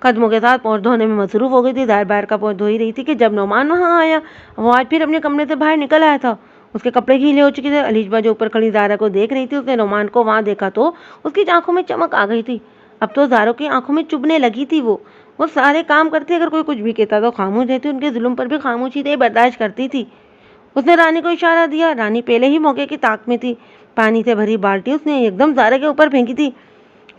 قدموں کے ساتھ پورچ دھونے میں مصروف ہو گئی تھی۔ ظاہر باہر کا پورچ دھو ہی رہی تھی کہ جب نعمان وہاں آیا۔ وہ آج پھر اپنے کمرے سے باہر نکل آیا تھا۔ اس کے کپڑے گیلے ہو چکے تھے۔ علیشبا جو اوپر کھڑی زارا کو دیکھ رہی تھی، اس نے نعمان کو وہاں دیکھا تو اس کی آنکھوں میں چمک آ گئی تھی۔ اب تو زارا کی آنکھوں میں چبھنے لگی تھی۔ وہ سارے کام کرتی، اگر کوئی کچھ بھی کہتا تو خاموش رہتی، ان کے ظلم پر بھی خاموشی سے برداشت کرتی تھی۔ اس نے رانی کو اشارہ دیا۔ رانی پہلے ہی موقع کی طاق میں تھی۔ پانی سے بھری بالٹی اس نے ایک دم زارا کے اوپر پھینکی تھی